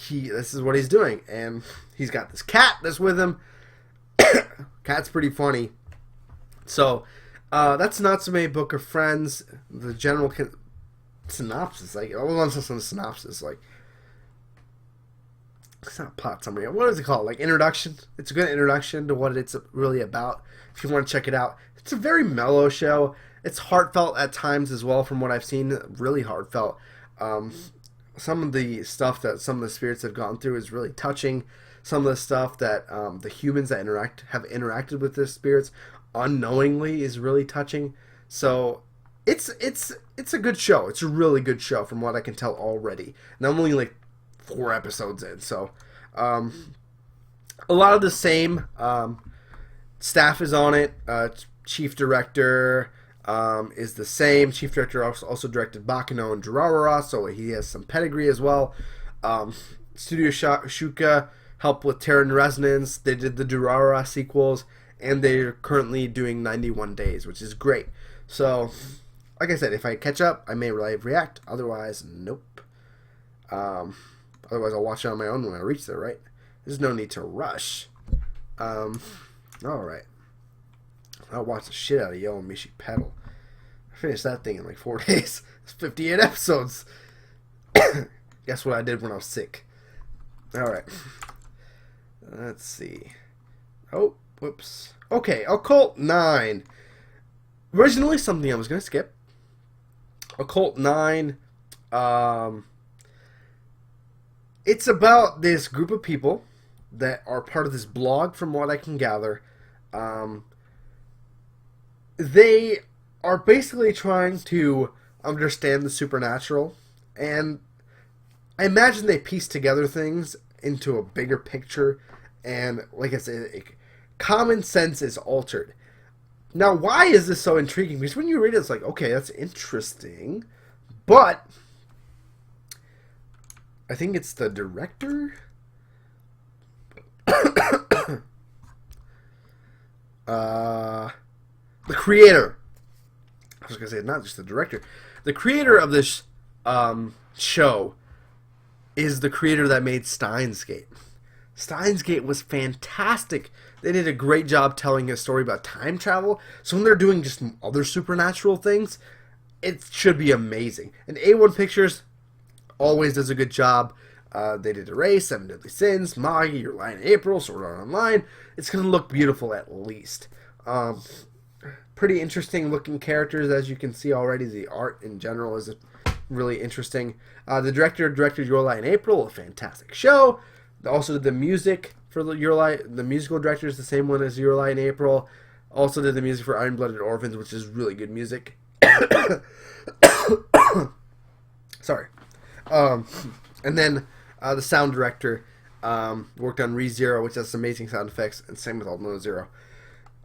this is what he's doing. And he's got this cat that's with him. Cat's pretty funny. So that's Natsume Book of Friends. The general synopsis, like, I want some synopsis, like, it's not plot summary. What is it called? Like, introduction. It's a good introduction to what it's really about. If you want to check it out, it's a very mellow show. It's heartfelt at times as well, from what I've seen. Really heartfelt. Some of the stuff that some of the spirits have gone through is really touching. Some of the stuff that the humans that have interacted with the spirits unknowingly is really touching. So it's a good show. It's a really good show from what I can tell already. And I'm only like 4 episodes in, so a lot of the same staff is on it. Chief director is the same. Chief director also directed Baccano and Durarara, so he has some pedigree as well. Studio Shuka helped with Terran Resonance. They did the Durarara sequels, and they're currently doing 91 Days, which is great. So, like I said, if I catch up, I may live react. Otherwise, nope. Otherwise, I'll watch it on my own when I reach there, right? There's no need to rush. Alright. I'll watch the shit out of Yo and Mishi Pedal. I finished that thing in like 4 days. It's 58 episodes. Guess what I did when I was sick. Alright. Let's see. Oh, whoops. Okay, Occult 9. Originally something I was going to skip. Occult 9. It's about this group of people that are part of this blog, from what I can gather. They are basically trying to understand the supernatural, and I imagine they piece together things into a bigger picture, and like I said, common sense is altered. Now, why is this so intriguing? Because when you read it, it's like, okay, that's interesting, but I think it's the director. The creator. I was going to say, not just the director. The creator of this show is the creator that made Steins Gate. Steins Gate was fantastic. They did a great job telling a story about time travel. So when they're doing just other supernatural things, it should be amazing. And A1 Pictures always does a good job. They did Erase, Seven Deadly Sins, Magi, Your Lie in April, Sword Art Online. It's going to look beautiful at least. Pretty interesting looking characters, as you can see already. The art in general is really interesting. The director directed Your Lie in April, a fantastic show. Also did the music for Your Lie. The musical director is the same one as Your Lie in April. Also did the music for Iron Blooded Orphans, which is really good music. Sorry. And then the sound director worked on ReZero, which has amazing sound effects, and same with All Zero.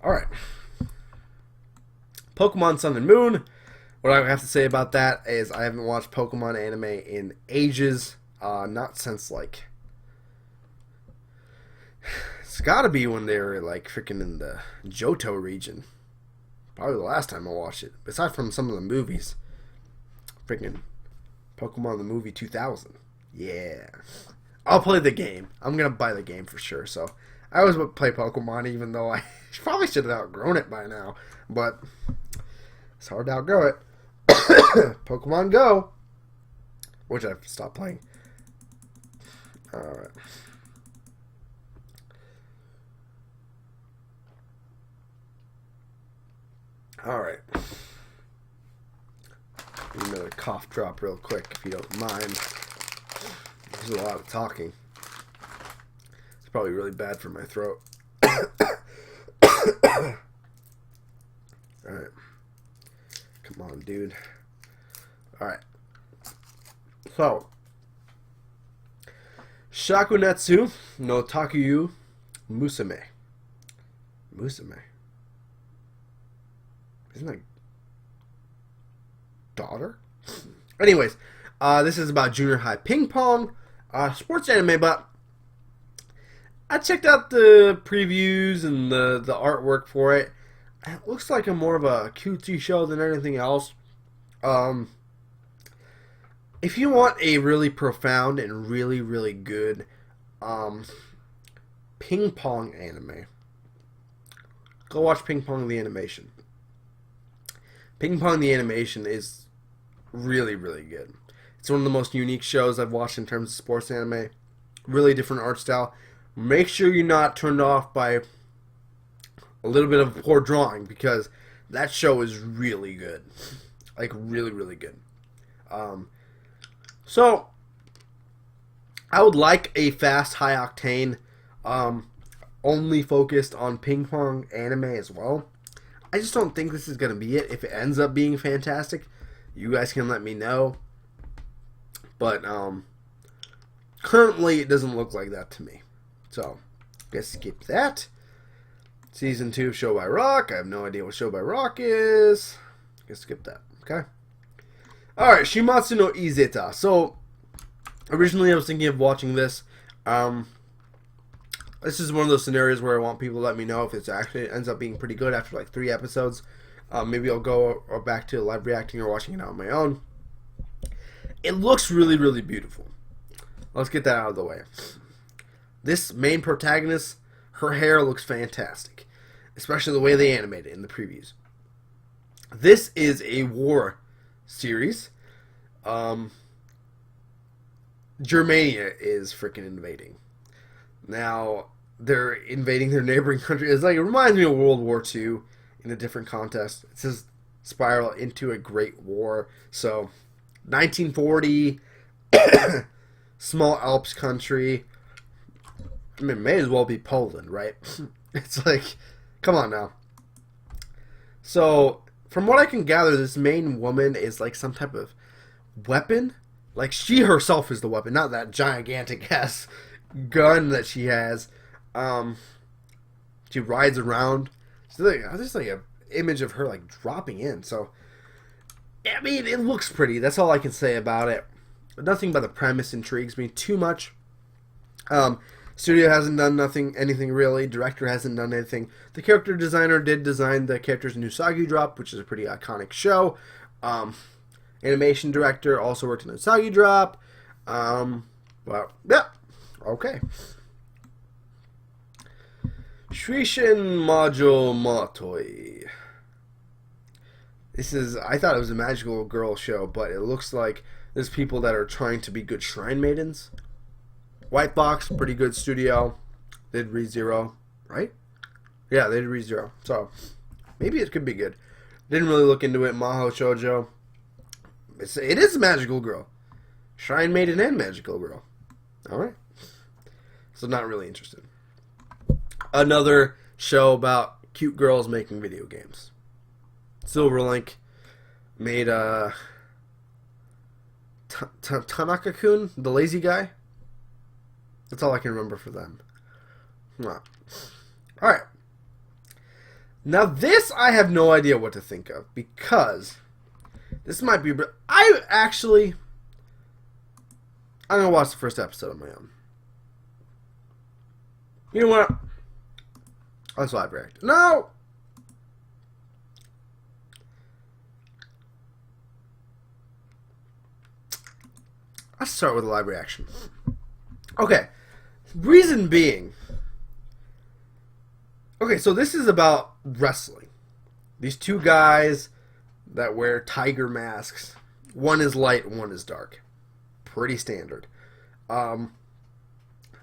Alright. Pokemon Sun and Moon. What I have to say about that is I haven't watched Pokemon anime in ages. Not since, like... It's gotta be when they were, like, freaking in the Johto region. Probably the last time I watched it. Aside from some of the movies. Freaking Pokemon the Movie 2000. Yeah. I'll play the game. I'm gonna buy the game for sure, so... I always would play Pokemon, even though I probably should have outgrown it by now. But it's hard to outgrow it. Pokemon Go, which I've stopped playing. Alright. Alright. Another cough drop real quick, if you don't mind. There's a lot of talking. It's probably really bad for my throat. Alright. Come on, dude. Alright. So. Shakunetsu no Takuyu Musume. Musume. Isn't that daughter? Anyways. This is about junior high ping pong. Sports anime, but I checked out the previews and the artwork for it. It looks like more of a cutesy show than anything else. If you want a really profound and really, really good ping pong anime, go watch Ping Pong the Animation. Ping Pong the Animation is really, really good. It's one of the most unique shows I've watched in terms of sports anime. Really different art style. Make sure you're not turned off by a little bit of poor drawing, because that show is really good. Like, really, really good. So, I would like a fast, high-octane, only focused on ping pong anime as well. I just don't think this is going to be it. If it ends up being fantastic, you guys can let me know. But, currently, it doesn't look like that to me. So, guess skip that. Season 2 of Show by Rock. I have no idea what Show by Rock is. Guess skip that. Okay. Alright, Shimatsu no Izeta. So, originally I was thinking of watching this. This is one of those scenarios where I want people to let me know if it actually ends up being pretty good after like 3 episodes. Maybe I'll go back to live reacting or watching it on my own. It looks really, really beautiful. Let's get that out of the way. This main protagonist, her hair looks fantastic. Especially the way they animate it in the previews. This is a war series. Germania is freaking invading. Now, they're invading their neighboring country. It's like, it reminds me of World War II in a different context. It says spiral into a great war. So 1940, small Alps country. I mean, it may as well be Poland, right? It's like, come on now. So, from what I can gather, this main woman is like some type of weapon. Like, she herself is the weapon, not that gigantic ass gun that she has. She rides around. So there's like an image of her like dropping in. So, I mean, it looks pretty. That's all I can say about it. Nothing but the premise intrigues me too much. Studio hasn't done anything really. Director hasn't done anything. The character designer did design the character's new Usagi Drop, which is a pretty iconic show. Animation director also worked on Usagi Drop. Well, yeah, okay. Shuishin Majo Matoi. I thought it was a magical girl show, but it looks like there's people that are trying to be good shrine maidens. White Box, pretty good studio. They did ReZero, right? Yeah, they did ReZero. So, maybe it could be good. Didn't really look into it. Mahou Shoujo. It is a magical girl. Shrine Maiden and magical girl. Alright. So, not really interested. Another show about cute girls making video games. Silverlink made Tanaka-kun, the lazy guy. That's all I can remember for them. Alright. Now this I have no idea what to think of, because this might be... I'm going to watch the first episode on my own. You know what? Let's live react. No! Let's start with a live reaction. Okay. Reason being... Okay, so this is about wrestling. These two guys that wear tiger masks. One is light, one is dark. Pretty standard.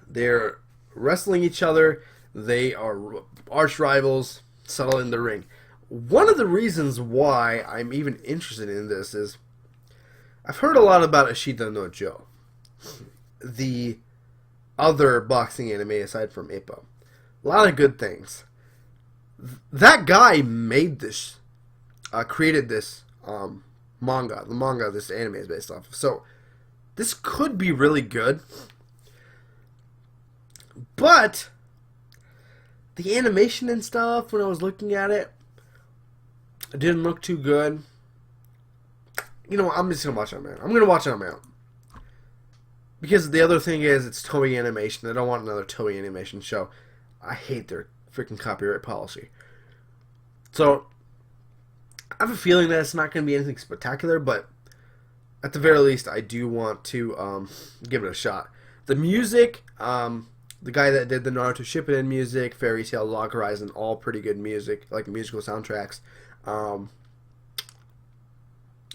They're wrestling each other. They are arch rivals, settle in the ring. One of the reasons why I'm even interested in this is I've heard a lot about Ashita no Joe, the other boxing anime aside from Ippo. A lot of good things. That guy made this, created this manga. The manga this anime is based off of. So this could be really good. But the animation and stuff, when I was looking at it, it didn't look too good. You know, I'm just going to watch it on my own. I'm going to watch it on my own. Because the other thing is, it's Toei Animation. I don't want another Toei Animation show. I hate their freaking copyright policy. So, I have a feeling that it's not going to be anything spectacular, but at the very least, I do want to give it a shot. The music, the guy that did the Naruto Shippuden music, Fairy Tail, Log Horizon, all pretty good music, like musical soundtracks.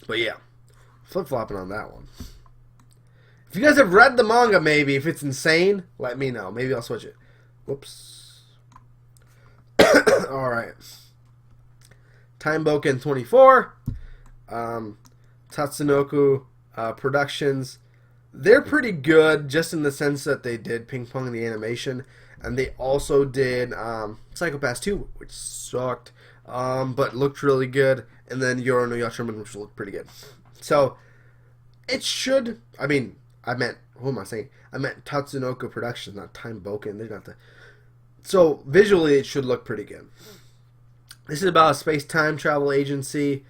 But yeah, flip-flopping on that one. If you guys have read the manga, maybe, if it's insane, let me know. Maybe I'll switch it. Whoops. Alright. Time Boken 24. Tatsunoko Productions. They're pretty good, just in the sense that they did Ping Pong in the animation. And they also did Psycho-Pass 2, which sucked, but looked really good. And then Yoro no Yashiroman, which looked pretty good. So, it should... I mean, I meant... Who am I saying? I meant Tatsunoko Productions, not Time Boken. They're not the... So, visually, it should look pretty good. This is about a space-time travel agency.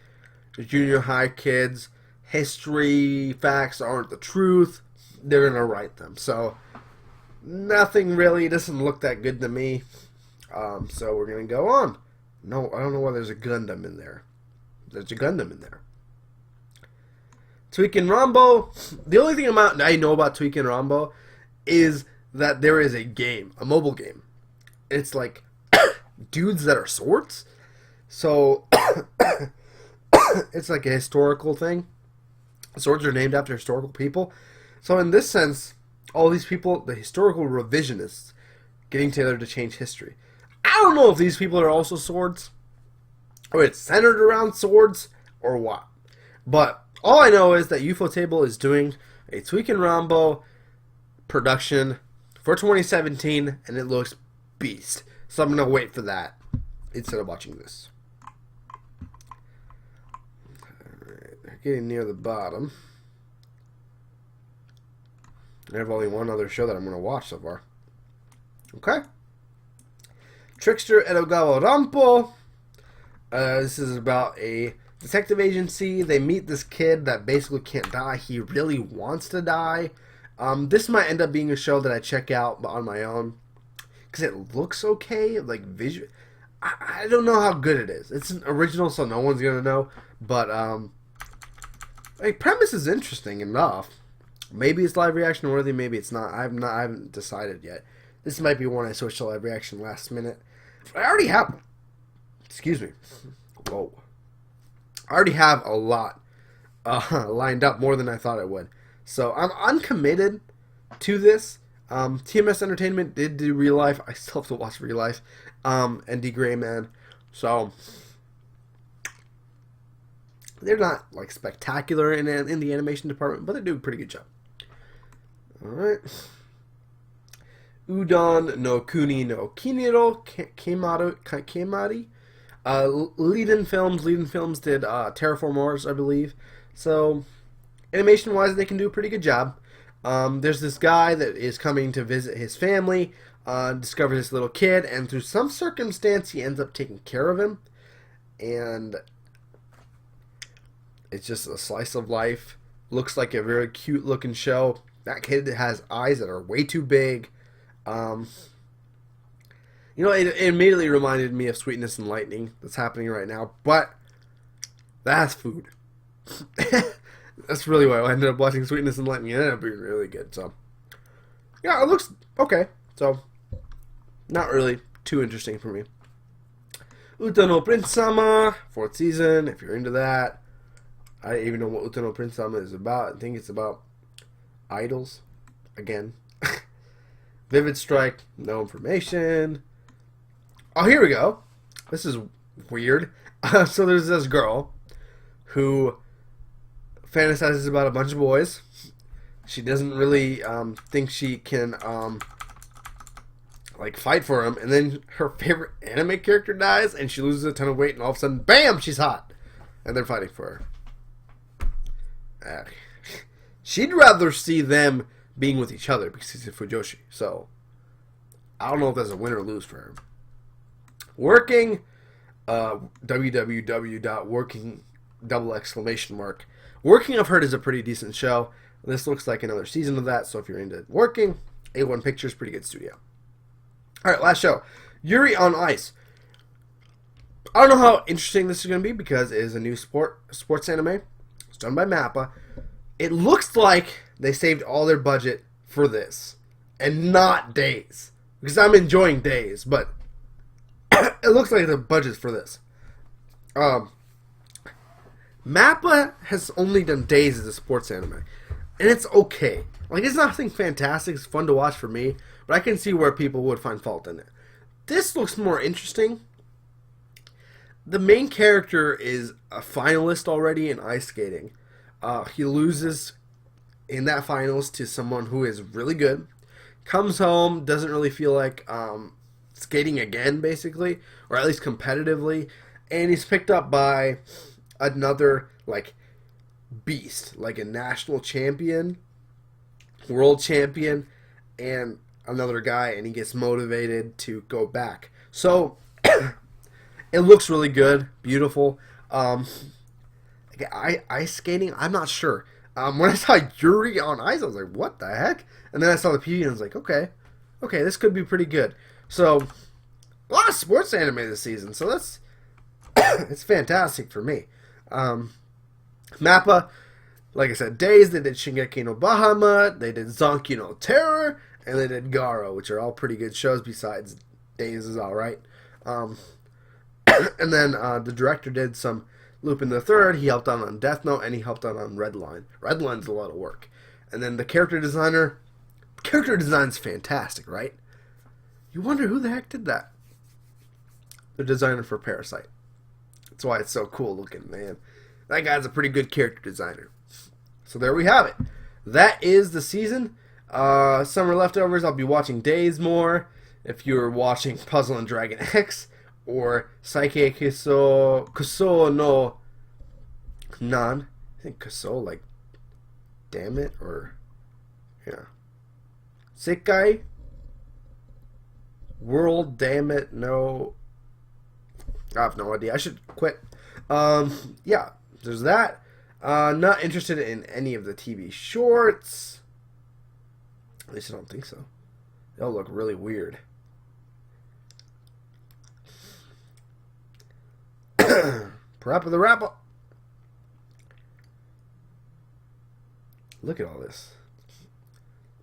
The junior high kids. History facts aren't the truth. They're going to write them. So, nothing really doesn't look that good to me. So, we're going to go on. No, I don't know why there's a Gundam in there. There's a Gundam in there. Tweakin' Rambo. The only thing I know about Tweakin' Rambo is that there is a game, a mobile game. It's like dudes that are swords. So it's like a historical thing. Swords are named after historical people. So in this sense, all these people, the historical revisionists, getting together to change history. I don't know if these people are also swords, or it's centered around swords, or what. But all I know is that Ufotable is doing a Tweakin' Rambo production for 2017, and it looks beast. So I'm going to wait for that instead of watching this. Alright, they're getting near the bottom. I have only one other show that I'm going to watch so far. Okay. Trickster Edogawa Rampo. This is about a detective agency. They meet this kid that basically can't die. He really wants to die. This might end up being a show that I check out on my own, because it looks okay, like visual. I don't know how good it is. It's an original, so no one's gonna know. But like, premise is interesting enough. Maybe it's live reaction worthy. Maybe it's not. I haven't decided yet. This might be one I switched to live reaction last minute. I already have. Excuse me. Whoa. I already have a lot lined up, more than I thought I would. So I'm uncommitted to this. TMS Entertainment did do Real Life. I still have to watch Real Life. And D Gray Man. So they're not like spectacular in the animation department, but they do a pretty good job. Alright. Udon no Kuni no Kiniro Kemari. Lead-in Films did Terraform Mars, I believe. So animation-wise, they can do a pretty good job. There's this guy that is coming to visit his family, discovers this little kid, and through some circumstance, he ends up taking care of him. And it's just a slice of life. Looks like a very cute-looking show. That kid has eyes that are way too big. You know, it immediately reminded me of Sweetness and Lightning that's happening right now, but that's food. That's really why I ended up watching Sweetness and Lightning. It ended up being really good, so yeah, it looks okay. So not really too interesting for me. Uta no Prince-sama, 4th season, if you're into that. I don't even know what Uta no Prince-sama is about. I think it's about idols, again. Vivid Strike, no information. Oh, here we go. This is weird. So there's this girl who fantasizes about a bunch of boys. She doesn't really think she can like fight for them, and then her favorite anime character dies, and she loses a ton of weight, and all of a sudden, bam, she's hot, and they're fighting for her. She'd rather see them being with each other because he's a Fujoshi. So I don't know if that's a win or lose for her. Working, www.working Working, I've heard, is a pretty decent show. This looks like another season of that, so if you're into Working, A1 Pictures, pretty good studio. Alright, last show. Yuri on Ice. I don't know how interesting this is going to be because it is a new sports anime. It's done by MAPPA. It looks like they saved all their budget for this and not Days. Because I'm enjoying Days, but it looks like the budget's for this. MAPPA has only done Days as a sports anime, and it's okay. Like, it's nothing fantastic. It's fun to watch for me, but I can see where people would find fault in it. This looks more interesting. The main character is a finalist already in ice skating. He loses in that finals to someone who is really good. Comes home, doesn't really feel like skating again, basically, or at least competitively, and he's picked up by another like beast, like a national champion, world champion, and another guy, and he gets motivated to go back. So it looks really good, beautiful. Ice skating, I'm not sure. When I saw Yuri on Ice, I was like, what the heck? And then I saw the PV and I was like, okay, this could be pretty good. So a lot of sports anime this season, so that's it's fantastic for me. MAPPA, like I said, Days, they did Shingeki no Bahama, they did Zanki no Terror, and they did Garo, which are all pretty good shows besides Days is alright. And then the director did some Lupin the Third, he helped out on Death Note, and he helped out on Redline. Redline's a lot of work. And then the character design's fantastic, right? You wonder who the heck did that? The designer for Parasite. That's why it's so cool looking, man. That guy's a pretty good character designer. So there we have it. That is the season. Summer leftovers, I'll be watching Days more. If you're watching Puzzle and Dragon X or Saike Kuso no Nan. I think Kuso, like, damn it, or, yeah. Sekai World, damn it, no. I have no idea. I should quit. Yeah, there's that. Not interested in any of the TV shorts. At least I don't think so. They'll look really weird. Parappa the Rappa. Look at all this.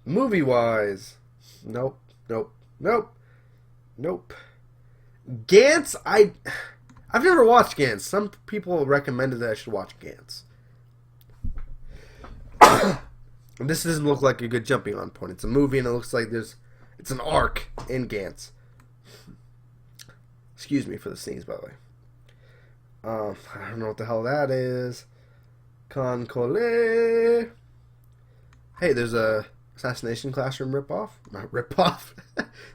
Movie-wise. Nope. Nope. Nope. Nope. Gantz, I've never watched Gantz. Some people recommended that I should watch Gantz. This doesn't look like a good jumping on point. It's a movie and it looks like it's an arc in Gantz. Excuse me for the sneeze, by the way. I don't know what the hell that is. Concole. Hey, there's a Assassination Classroom ripoff. Not ripoff.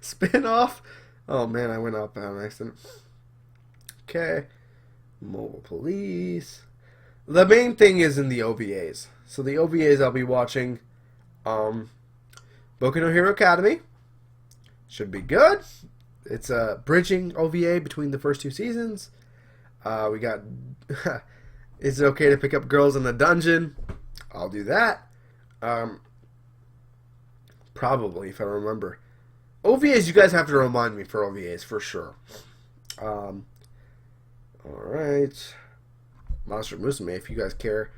Spin-off. Oh man, I went up on accident. Okay. Mobile Police. The main thing is in the OVAs. So the OVAs I'll be watching Boku no Hero Academy. Should be good. It's a bridging OVA between the first two seasons. We got Is It Okay to Pick Up Girls in a Dungeon? I'll do that. Probably, if I remember. OVAs, you guys have to remind me for OVAs, for sure. Alright. Monster Musume, if you guys care.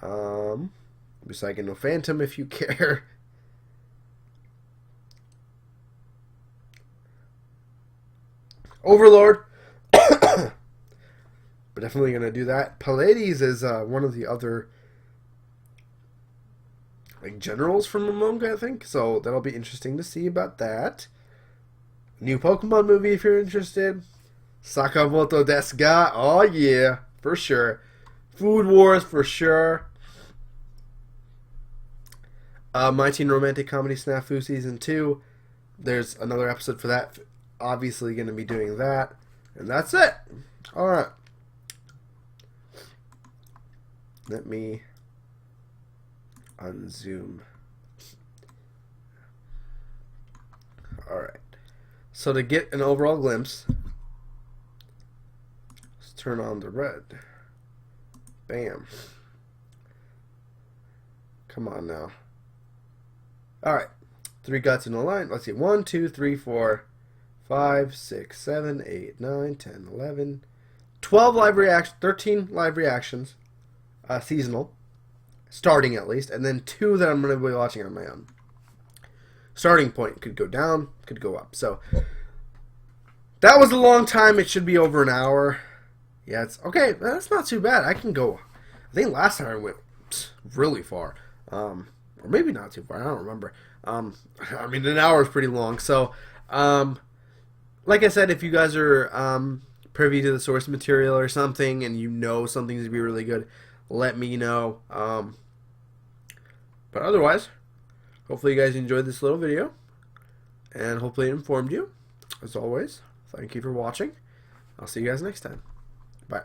Usagi no Phantom, if you care. Overlord. But definitely going to do that. Pallades is one of the other like generals from the manga, I think. So that'll be interesting to see about that. New Pokemon movie if you're interested. Sakamoto desu ga. Oh yeah, for sure. Food Wars for sure. My Teen Romantic Comedy Snafu Season 2. There's another episode for that. Obviously going to be doing that. And that's it. Alright. Let me unzoom. Alright. So to get an overall glimpse, let's turn on the red. Bam. Come on now. Alright. 3 guts in a line. Let's see. 1, 2, 3, 4, 5, 6, 7, 8, 9, 10, 11, 12 live reactions, 13 live reactions. Seasonal. Starting at least. And then 2 that I'm going to be watching on my own. Starting point could go down, could go up. So that was a long time. It should be over an hour. Yeah, it's okay. That's not too bad. I can go. I think last time I went really far. Or maybe not too far. I don't remember. I mean, an hour is pretty long. So, like I said, if you guys are privy to the source material or something and you know something's to be really good, let me know. But otherwise, hopefully you guys enjoyed this little video. And hopefully it informed you. As always, thank you for watching. I'll see you guys next time. Bye.